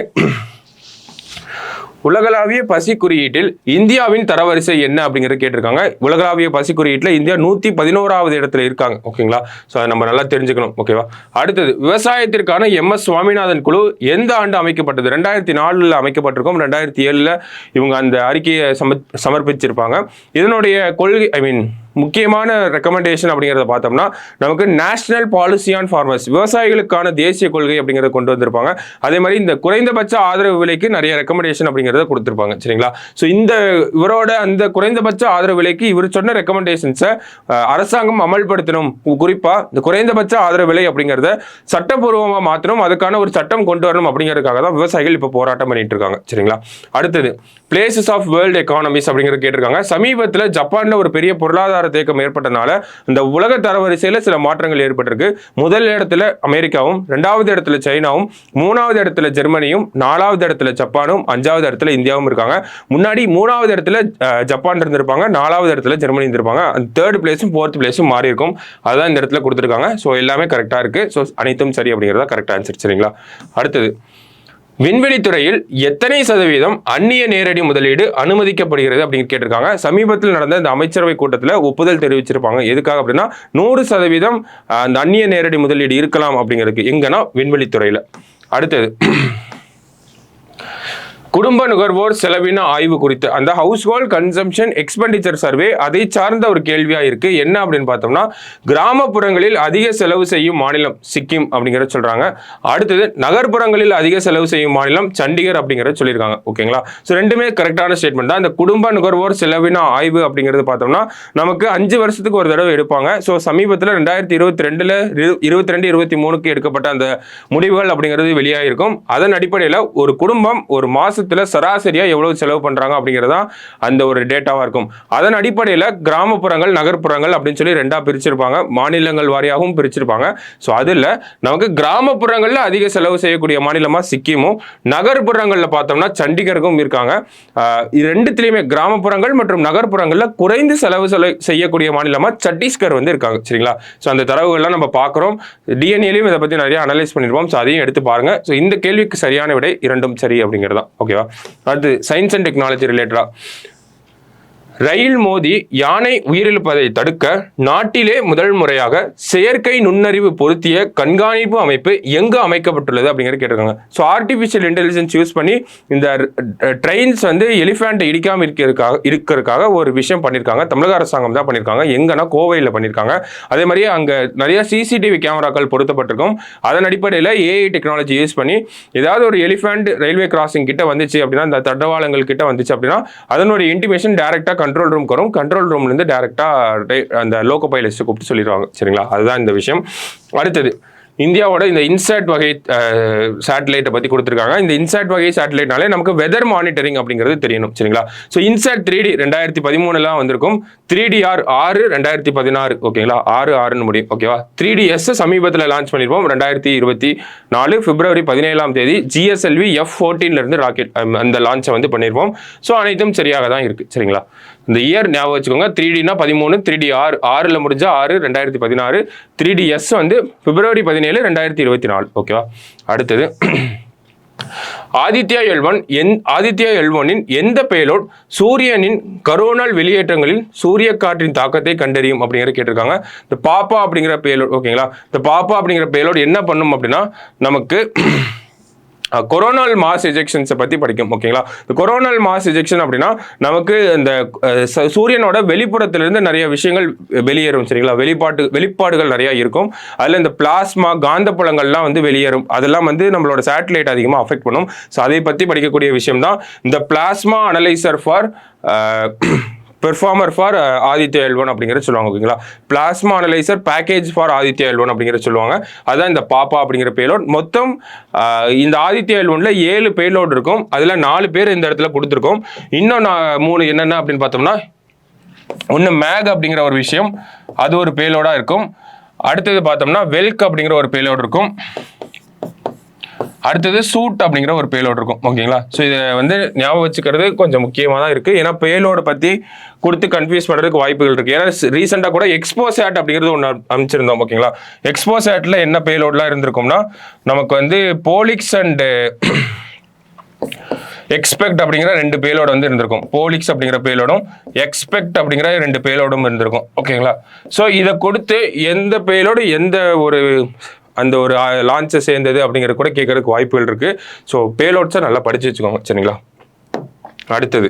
உலகளாவிய பசி குறியீட்டில் இந்தியாவின் தரவரிசை என்ன அப்படிங்கிறது கேட்டிருக்காங்க. உலகளாவிய பசி குறியீட்டில் இந்தியா 111வது இடத்துல இருக்காங்க ஓகேங்களா. ஸோ அதை நம்ம நல்லா தெரிஞ்சுக்கணும் ஓகேவா. அடுத்தது விவசாயத்திற்கான எம்எஸ் சுவாமிநாதன் குழு எந்த ஆண்டு அமைக்கப்பட்டது? 2004 அமைக்கப்பட்டிருக்கும். 2007 இவங்க அந்த அறிக்கையை சமர்ப்பிச்சிருப்பாங்க. இதனுடைய கொள்கை முக்கியமான ரெக்கமெண்டேஷன் அப்படிங்கிறத பார்த்தோம்னா நமக்கு நேஷனல் பாலிசி ஆன் ஃபார்மர்ஸ், விவசாயிகளுக்கான தேசிய கொள்கை அப்படிங்கிறத கொண்டு வந்திருப்பாங்க. அதே மாதிரி இந்த குறைந்தபட்ச ஆதரவு விலைக்கு நிறைய ரெக்கமெண்டேஷன் அப்படிங்கிறத கொடுத்திருப்பாங்க சரிங்களா. ஸோ இவரோட அந்த குறைந்தபட்ச ஆதரவு விலைக்கு இவர் சொன்ன ரெக்கமெண்டேஷன்ஸை அரசாங்கம் அமல்படுத்தணும். குறிப்பா இந்த குறைந்தபட்ச ஆதரவு விலை அப்படிங்கிறத சட்டப்பூர்வமாக மாற்றணும், அதுக்கான ஒரு சட்டம் கொண்டு வரணும் அப்படிங்கிறதுக்காக தான் விவசாயிகள் இப்போ போராட்டம் பண்ணிட்டு இருக்காங்க சரிங்களா. அடுத்தது பிளேசஸ் ஆஃப் வேர்ல்டு எக்கானமிஸ் அப்படிங்கிறது கேட்டிருக்காங்க. சமீபத்தில் ஜப்பான்ல ஒரு பெரிய பொருளாதார தேக்கம் ஏற்பட்டனால இந்த உலக தரவரிசையில சில மாற்றங்கள் ஏற்பட்டிருக்கு. முதல் இடத்துல அமெரிக்காவும், 2வது இடத்துல சைனாவும், 3வது இடத்துல ஜெர்மனியும், 4வது இடத்துல ஜப்பானும், 5வது இடத்துல இந்தியாவும் இருக்காங்க. முன்னாடி 3வது இடத்துல ஜப்பான் இருந்திருப்பாங்க, 4வது இடத்துல ஜெர்மனி இருந்திருப்பாங்க. 3rd பிளேஸும் 4th பிளேஸும் மாறி இருக்கும். அதான் இந்த இடத்துல கொடுத்துருக்காங்க. ஸோ எல்லாமே கரெக்டா இருக்கு. ஸோ அனைத்தும் சரி அப்படிங்கிறதா கரெக்ட் ஆன்சர் சரிங்களா. அடுத்தது விண்வெளித்துறையில் எத்தனை சதவீதம் அந்நிய நேரடி முதலீடு அனுமதிக்கப்படுகிறது அப்படின்னு கேட்டிருக்காங்க. சமீபத்தில் நடந்த இந்த அமைச்சரவை கூட்டத்தில் ஒப்புதல் தெரிவிச்சிருப்பாங்க. எதுக்காக அப்படின்னா 100% அந்த அந்நிய நேரடி முதலீடு இருக்கலாம் அப்படிங்கிறதுக்கு. எங்கன்னா விண்வெளித்துறையில். அடுத்தது குடும்ப நுகர்வோர் செலவின ஆய்வு குறித்து அந்த house hold consumption expenditure survey அதை சார்ந்த ஒரு கேள்வியா இருக்கு. என்ன அப்படின்னு பார்த்தோம்னா கிராமப்புறங்களில் அதிக செலவு செய்யும் மாநிலம் சிக்கிம் அப்படிங்கிறத சொல்றாங்க. அடுத்தது நகர்ப்புறங்களில் அதிக செலவு செய்யும் மாநிலம் சண்டிகர் அப்படிங்கிறத சொல்லியிருக்காங்க ஓகேங்களா. ஸோ ரெண்டுமே கரெக்டான ஸ்டேட்மெண்ட் தான். இந்த குடும்ப நுகர்வோர் செலவின ஆய்வு அப்படிங்கிறது பார்த்தோம்னா நமக்கு 5 வருஷத்துக்கு ஒரு தடவை எடுப்பாங்க. ஸோ சமீபத்தில் 2022-23 எடுக்கப்பட்ட அந்த முடிவுகள் அப்படிங்கிறது வெளியாகிருக்கும். அதன் அடிப்படையில் ஒரு குடும்பம் ஒரு மாசத்துல சராசரியா எவ்வளவு செலவு பண்றாங்க அப்படிங்கறதா அந்த ஒரு டேட்டாவா இருக்கும். அதன் அடிப்படையில் கிராமப்புறங்கள் நகர்ப்புறங்கள் அப்படின்னு சொல்லி 2ஆ பிரிச்சிருப்பாங்க. மாநிலங்கள் வாரியாகவும் பிரிச்சிருப்பாங்க. ஸோ அதுல நமக்கு கிராமப்புறங்கள்ல அதிக செலவு செய்யக்கூடிய மாநிலமா சிக்கிமும், நகர்ப்புறங்கள்ல பார்த்தோம்னா சண்டிகருக்கும் இருக்காங்க. ரெண்டுத்திலையுமே கிராமப்புறங்கள் மற்றும் நகர்ப்புறங்கள்ல குறைந்து செலவு செய்யக்கூடிய மாநிலமா சத்தீஸ்கர் இருக்காங்க சரிங்களா. ஸோ அந்த தரவுகள்லாம் நம்ம பார்க்குறோம். டிஎன்ஏலையும் இதை பத்தி நிறைய அனலைஸ் பண்ணிருப்போம். ஸோ அதையும் எடுத்து பாருங்க. ஸோ இந்த கேள்விக்கு சரியான விடை 2ம் சரி அப்படிங்கிறதா ஓகேவா. அது சயின்ஸ் அண்ட் டெக்னாலஜி ரிலேட்டடா. ரயில் மோதி யானை உயிரிழப்பதை தடுக்க நாட்டிலே முதல் முறையாக செயற்கை நுண்ணறிவு பொருத்திய கண்காணிப்பு அமைப்பு எங்கு அமைக்கப்பட்டுள்ளது அப்படிங்கிறது கேட்டிருக்காங்க. ஸோ ஆர்டிஃபிஷியல் இன்டெலிஜென்ஸ் யூஸ் பண்ணி இந்த ட்ரெயின்ஸ் இலிஃபேண்ட்டை இடிக்காம இருக்கிறதுக்காக ஒரு விஷயம் பண்ணியிருக்காங்க. தமிழக அரசாங்கம் தான் பண்ணியிருக்காங்க. எங்கன்னா கோவையில் பண்ணியிருக்காங்க. அதே மாதிரி அங்கே நிறைய சிசிடிவி கேமராக்கள் பொருத்தப்பட்டிருக்கும். அதன் அடிப்படையில் ஏஐ டெக்னாலஜி யூஸ் பண்ணி ஏதாவது ஒரு எலிஃபேண்ட் ரயில்வே கிராசிங் கிட்ட வந்துச்சு அப்படின்னா, இந்த தண்டவாளங்கள் கிட்ட வந்துச்சு அப்படின்னா அதனுடைய இன்டிமேஷன் டைரக்டா கண்ட்ரோல் ரூம் வரும். கண்ட்ரோல் ரூம்ல இருந்து டைரக்டா அந்த லோக்கோ பைலட்ஸ் கூப்பிட்டு சொல்லிடுவாங்க சரிங்களா. அதுதான் இந்த விஷயம். அடுத்தது இந்தியாவோட இந்த இன்சாட் வகை சேட்டலைட்டை பற்றி கொடுத்துருக்காங்க. இந்த இன்சாட் வகை சேட்டலைட்னாலே நமக்கு வெதர் மானிட்டரிங் அப்படிங்கிறது தெரியணும் சரிங்களா. ஸோ இன்சாட் 3D 2013 வந்திருக்கும். 3DR 6 2016 ஓகேங்களா. 6 முடியும் ஓகேவா. 3DS சமீபத்தில் லான்ச் பண்ணியிருப்போம் 2024 பிப்ரவரி 17 GSLV F14 இருந்து ராக்கெட் அந்த லான்ச்சை பண்ணியிருப்போம். ஸோ அனைத்தும் சரியாக தான் இருக்கு சரிங்களா. இந்த இயர் ஞாபகம் வச்சுக்கோங்க. 3Dனா 13, 3DR 6 முடிஞ்சா 6 2016, 3DS பிப்ரவரி 17 2024 ஓகேவா. அடுத்தது ஆதித்யா L1 எந்த பேலோட் சூரியனின் கரோனல் வெளியேற்றங்களில் சூரிய காற்றின் தாக்கத்தை கண்டறியும் அப்படிங்கிற கேட்டிருக்காங்க. இந்த பாப்பா அப்படிங்கிற பேலோட் ஓகேங்களா. இந்த பாப்பா அப்படிங்கிற பேலோட் என்ன பண்ணும் அப்படின்னா நமக்கு கொரோனல் மாஸ் எஜெக்ஷன்ஸை பற்றி படிக்கும். ஓகேங்களா, இந்த கொரோனல் மாஸ் எஜெக்ஷன் அப்படின்னா நமக்கு இந்த சூரியனோட வெளிப்புறத்திலிருந்து நிறைய விஷயங்கள் வெளியேறும். சரிங்களா, வெளிப்பாடுகள் நிறைய இருக்கும். அதில் இந்த பிளாஸ்மா காந்தப்புலங்கள்லாம் வந்து வெளியேறும். அதெல்லாம் வந்து நம்மளோட சேட்டலைட் அதிகமாக அஃபெக்ட் பண்ணும். ஸோ அதை பற்றி படிக்கக்கூடிய விஷயம் தான் இந்த plasma analyser for performer for Aditya L1 அப்படிங்கிறது சொல்லுவாங்க. ஓகேங்களா, plasma analyser package for Aditya L1 அப்படிங்கிறது சொல்லுவாங்க. அதுதான் இந்த பாப்பா அப்படிங்கிற பேலோட். மொத்தம் இந்த ஆதித்யா L1ல 7 பேலோட் இருக்கும். அதில் 4 பேர் இந்த இடத்துல கொடுத்துருக்கோம். இன்னும் 3 என்னென்ன அப்படின்னு பார்த்தோம்னா, ஒன்று மேக் அப்படிங்கிற ஒரு விஷயம், அது ஒரு பேலோடாக இருக்கும். அடுத்தது பார்த்தோம்னா வெல்க் அப்படிங்கிற ஒரு பேலோட் இருக்கும். அடுத்தது சூட் அப்படிங்கிற ஒரு பேலோட் இருக்கும். ஓகேங்களா, ஸோ இதை வந்து ஞாபகம் வச்சுக்கிறது கொஞ்சம் முக்கியமாக தான் இருக்குது. ஏன்னா பேலோட பற்றி கொடுத்து கன்ஃபியூஸ் பண்ணுறதுக்கு வாய்ப்புகள் இருக்குது. ஏன்னா ரீசெண்டாக கூட எக்ஸ்போசேட் அப்படிங்கிறது ஒன்று அமைச்சிருந்தோம். ஓகேங்களா, எக்ஸ்போசேட்டில் என்ன பேலோட்லாம் இருந்திருக்கும்னா, நமக்கு வந்து போலிக்ஸ் அண்டு எக்ஸ்பெக்ட் அப்படிங்கிற 2 பேலோடு வந்து இருந்திருக்கும். போலிக்ஸ் அப்படிங்கிற பேலோடும் எக்ஸ்பெக்ட் அப்படிங்கிற 2 பேலோடும் இருந்திருக்கும். ஓகேங்களா, ஸோ இதை கொடுத்து எந்த பேலோடு எந்த ஒரு அந்த ஒரு லான்ச்சை சேர்ந்தது அப்படிங்கிறது கூட கேட்கறதுக்கு வாய்ப்புகள் இருக்கு. ஸோ பேலோட்ஸை நல்லா படிச்சு வச்சுக்கோங்க. சரிங்களா, அடுத்தது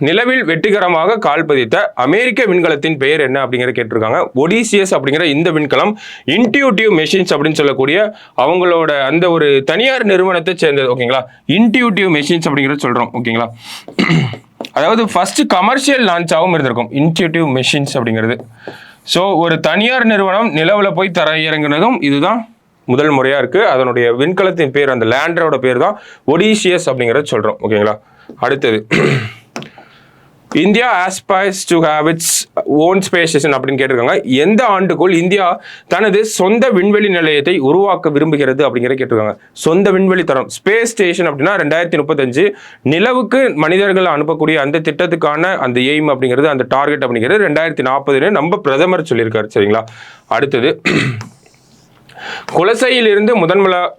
நிலவில் வெற்றிகரமாக கால் பதித்த அமெரிக்க விண்கலத்தின் பெயர் என்ன அப்படிங்கிற கேட்டிருக்காங்க. ஒடிசியஸ் அப்படிங்கிற இந்த விண்கலம் இன்டியூட்டிவ் மெஷின்ஸ் அப்படின்னு சொல்லக்கூடிய அவங்களோட அந்த ஒரு தனியார் நிறுவனத்தை சேர்ந்தது. ஓகேங்களா, இன்டியூட்டிவ் மெஷின்ஸ் அப்படிங்கிறது சொல்றோம். ஓகேங்களா, அதாவது ஃபர்ஸ்ட் கமர்ஷியல் லான்ச்சாகவும் இருந்திருக்கும் இன்டியூட்டிவ் மெஷின்ஸ் அப்படிங்கிறது. ஸோ ஒரு தனியார் நிறுவனம் நிலவில் போய் தர இறங்கினதும் இதுதான் முதல் முறையாக இருக்குது. அதனுடைய விண்கலத்தின் பேர், அந்த லேண்டரோட பேர் தான் ஒடிசியஸ் அப்படிங்கிறத சொல்கிறோம். ஓகேங்களா, அடுத்தது India aspires to have its own space station அப்படின்னு கேட்டிருக்காங்க. எந்த ஆண்டுக்குள் இந்தியா தனது சொந்த விண்வெளி நிலையத்தை உருவாக்க விரும்புகிறது அப்படிங்கிற கேட்டிருக்காங்க. சொந்த விண்வெளி தரம் ஸ்பேஸ் ஸ்டேஷன் அப்படின்னா 2035 நிலவுக்கு மனிதர்கள் அனுப்பக்கூடிய அந்த திட்டத்துக்கான அந்த எய்ம் அப்படிங்கிறது, அந்த டார்கெட் அப்படிங்கிறது 2040 நம்ம பிரதமர் சொல்லியிருக்காரு. சரிங்களா, அடுத்தது குலசையில் இருந்து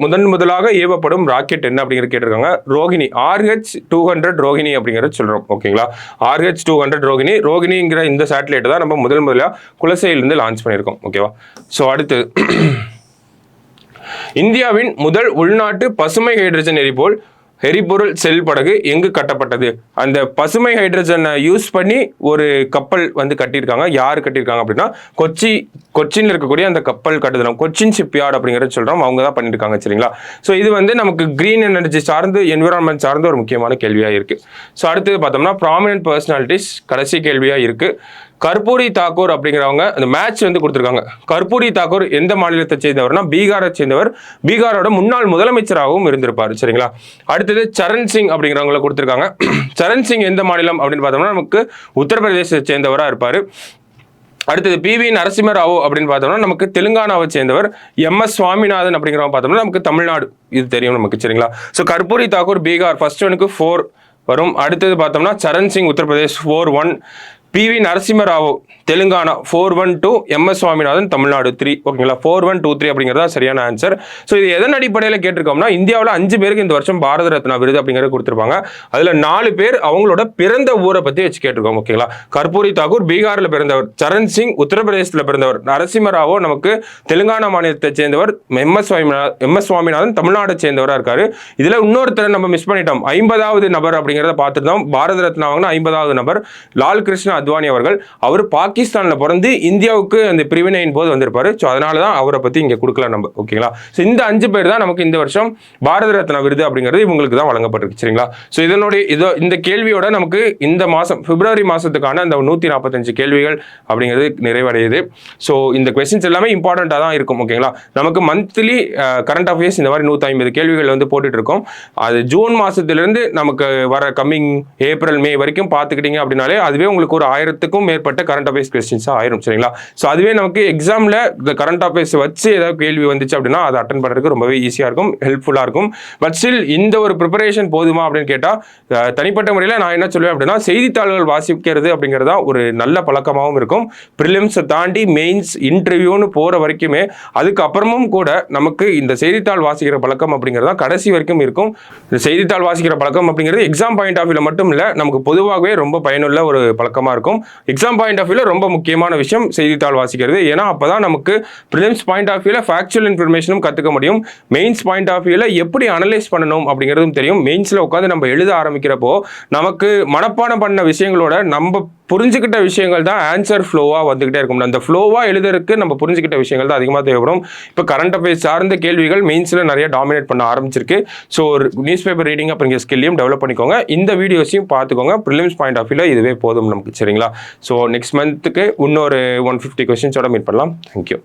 முதன் முதலாக ஏவப்படும் ராக்கெட் என்ன அப்படிங்கிற கேட்டிருக்காங்க. ரோகிணி, RH-200 ரோகிணி அப்படிங்கிறத சொல்றோம். ஓகேங்களா, RH-200 ரோகிணிங்கிற இந்த சேட்டலைட் தான் நம்ம முதலாக குலசையிலிருந்து லான்ச் பண்ணியிருக்கோம். ஓகேவா, ஸோ அடுத்தது இந்தியாவின் முதல் உள்நாட்டு பசுமை ஹைட்ரஜன் எரிபொருள் செல் படகு எங்கு கட்டப்பட்டது? அந்த பசுமை ஹைட்ரஜனை யூஸ் பண்ணி ஒரு கப்பல் வந்து கட்டியிருக்காங்க. யார் கட்டியிருக்காங்க அப்படின்னா கொச்சின்ல இருக்கக்கூடிய அந்த கப்பல் கட்டுதலம், கொச்சின் ஷிப்யார்ட் அப்படிங்கிறத சொல்றோம், அவங்க தான் பண்ணியிருக்காங்க. சரிங்களா, ஸோ இது வந்து நமக்கு கிரீன் எனர்ஜி சார்ந்து, என்விரான்மெண்ட் சார்ந்து ஒரு முக்கியமான கேள்வியாக இருக்கு. ஸோ அடுத்தது பார்த்தோம்னா ப்ராமினன்ட் பர்சனாலிட்டிஸ் கடைசி கேள்வியாக இருக்கு. கர்பூரி தாக்கூர் அப்படிங்கிறவங்க அந்த மேட்ச் வந்து கொடுத்துருக்காங்க. கர்பூரி தாக்கூர் எந்த மாநிலத்தை சேர்ந்தவர்னா பீகாரை சேர்ந்தவர். பீகாரோட முன்னாள் முதலமைச்சராகவும் இருந்திருப்பார். சரிங்களா, அடுத்தது சரண் சிங் அப்படிங்கிறவங்கள கொடுத்துருக்காங்க. சரண் சிங் எந்த மாநிலம் அப்படின்னு பார்த்தோம்னா நமக்கு உத்தரப்பிரதேசத்தை சேர்ந்தவராக இருப்பார். அடுத்தது PV நரசிம்ம ராவ் அப்படின்னு பார்த்தோம்னா நமக்கு தெலுங்கானாவை சேர்ந்தவர். MS சுவாமிநாதன் அப்படிங்கிறவங்க பார்த்தோம்னா நமக்கு தமிழ்நாடு, இது தெரியும் நமக்கு. சரிங்களா, ஸோ கர்பூரி தாக்கூர் பீகார் ஃபர்ஸ்ட் ஒனுக்கு 4 வரும். அடுத்தது பார்த்தோம்னா சரண் சிங் உத்தரப்பிரதேஷ் 4-1, PV நரசிம்ம ராவ் தெலுங்கானா 4-1-2, MS சுவாமிநாதன் தமிழ்நாடு 3. ஓகேங்களா, 4-1-2-3 அப்படிங்கிறதா சரியான ஆன்சர். ஸோ இது எதன் அடிப்படையில் கேட்டிருக்கோம்னா, இந்தியாவில் 5 பேருக்கு இந்த வருஷம் பாரத ரத்னா விருது அப்படிங்கிறத கொடுத்துருப்பாங்க. அதில் 4 பேர் அவங்களோட பிறந்த ஊரை பற்றி வச்சு கேட்டிருக்கோம். ஓகேங்களா, கர்பூரி தாக்கூர் பீகாரில் பிறந்தவர், சரண் சிங் உத்தரப்பிரதேசத்தில் பிறந்தவர், நரசிம்ம ராவோ நமக்கு தெலுங்கானா மாநிலத்தை சேர்ந்தவர், MS சுவாமிநாதன் தமிழ்நாட்டை சேர்ந்தவராக இருக்காரு. இதில் இன்னொருத்தர் நம்ம மிஸ் பண்ணிட்டோம், 50வது நபர் அப்படிங்கிறத பார்த்துட்டோம். பாரத ரத்னா வாங்கின 50வது நபர் லால் கிருஷ்ண அத்வானி அவர்கள். அவர் பாகிஸ்தானில் பிறந்து இந்தியாவுக்கு அந்த பிரிவினையின் போது வந்திருப்பாரு. ஸோ அதனால தான் அவரை பற்றி இங்கே கொடுக்கலாம் நம்ம. ஓகேங்களா, ஸோ இந்த 5 பேர் தான் நமக்கு இந்த வருஷம் பாரத ரத்னா விருது அப்படிங்கிறது இவங்களுக்கு தான் வழங்கப்பட்டிருக்கு. சரிங்களா, ஸோ இந்த கேள்வியோட நமக்கு இந்த மாதம் பிப்ரவரி மாதத்துக்கான அந்த 145 கேள்விகள் அப்படிங்கிறது நிறைவடையுது. ஸோ இந்த கொஸ்டின்ஸ் எல்லாமே இம்பார்ட்டண்ட்டாக தான் இருக்கும். ஓகேங்களா, நமக்கு மந்த்லி கரண்ட் அஃபேர்ஸ் இந்த மாதிரி 150 கேள்விகள் வந்து போட்டுட்டு இருக்கோம். அது ஜூன் மாதத்திலிருந்து நமக்கு வர கம்மிங் ஏப்ரல் மே வரைக்கும் பார்த்துக்கிட்டீங்க அப்படின்னாலே அதுவே உங்களுக்கு ஒரு 1000க்கும் மேற்பட்ட கரண்ட் அஃபேர்ஸ் கொஸ்டின்ஸாக ஆயிரும். சரிங்களா, ஸோ அதுவே நமக்கு எக்ஸாமில் இந்த கரண்ட் அஃபேர்ஸ் வச்சு ஏதாவது கேள்வி வந்துச்சு அப்படின்னா அதை அட்டன் பண்ணுறதுக்கு ரொம்பவே ஈஸியாக இருக்கும், ஹெல்ப்ஃபுல்லாக இருக்கும். பட் ஸ்டில் இந்த ஒரு ப்ரிப்பரேஷன் போதுமா அப்படின்னு கேட்டால் தனிப்பட்ட முறையில் நான் என்ன சொல்லுவேன் அப்படின்னா, செய்தித்தாள்கள் வாசிக்கிறது அப்படிங்கிறதா ஒரு நல்ல பழக்கமாகவும் இருக்கும். ப்ரிலிம்ஸை தாண்டி மெயின்ஸ் இன்டர்வியூன்னு போகிற வரைக்குமே அதுக்கப்புறமும் கூட நமக்கு இந்த செய்தித்தாள் வாசிக்கிற பழக்கம் அப்படிங்கிறதா கடைசி வரைக்கும் இருக்கும். இந்த செய்தித்தாள் வாசிக்கிற பழக்கம் அப்படிங்கிறது எக்ஸாம் பாயிண்ட் ஆஃப் வியூவில் மட்டும் இல்லை, நமக்கு பொதுவாகவே ரொம்ப பயனுள்ள ஒரு பழக்கமாக இருக்கும். இருக்கும். எக்ஸாம் பாயிண்ட் ஆஃப் வியூவில் ரொம்ப முக்கியமான விஷயம் செய்தித்தாள் வாசிக்கிறது. ஏன்னா அப்போ தான் நமக்கு ப்ரிலிம்ஸ் பாயிண்ட் ஆஃப் வியூவில் ஃபேக்சுவல் இன்ஃபர்மேஷனும் கற்றுக்க முடியும். மெயின்ஸ் பாயிண்ட் ஆஃப் வியூவில் எப்படி அனலைஸ் பண்ணணும் அப்படிங்கிறதும் தெரியும். மெயின்ஸில் உட்காந்து நம்ம எழுத ஆரம்பிக்கிறப்போ நமக்கு மனப்பாடம் பண்ண விஷயங்களோட நம்ம புரிஞ்சுக்கிட்ட விஷயங்கள் தான் ஆன்சர் ஃப்ளோவாக வந்துக்கிட்டே இருக்கும். அந்த ஃப்ளோவாக எழுதுறதுக்கு நம்ம புரிஞ்சுக்கிட்ட விஷயங்கள் தான் அதிகமாக தேவைப்படும். இப்போ கரண்ட் அஃபேர்ஸ் சார்ந்த கேள்விகள் மெயின்ஸில் நிறைய டாமினேட் பண்ண ஆரம்பிச்சிருக்கு. ஸோ ஒரு நியூஸ் பேப்பர் ரீடிங் அப்படிங்கிற ஸ்கில்லையும் டெவலப் பண்ணிக்கோங்க. இந்த வீடியோஸையும் பார்த்துக்கோங்க. ப்ரிலிம்ஸ் பாயிண்ட் ஆஃப் வியூவில் இதுவே போதும் நமக்கு. சரிங்களா? ஸோ நெக்ஸ்ட் மந்த்துக்கு இன்னொரு 150 கொஸ்டின்ஸோட மீட் பண்ணலாம். தேங்க்யூ.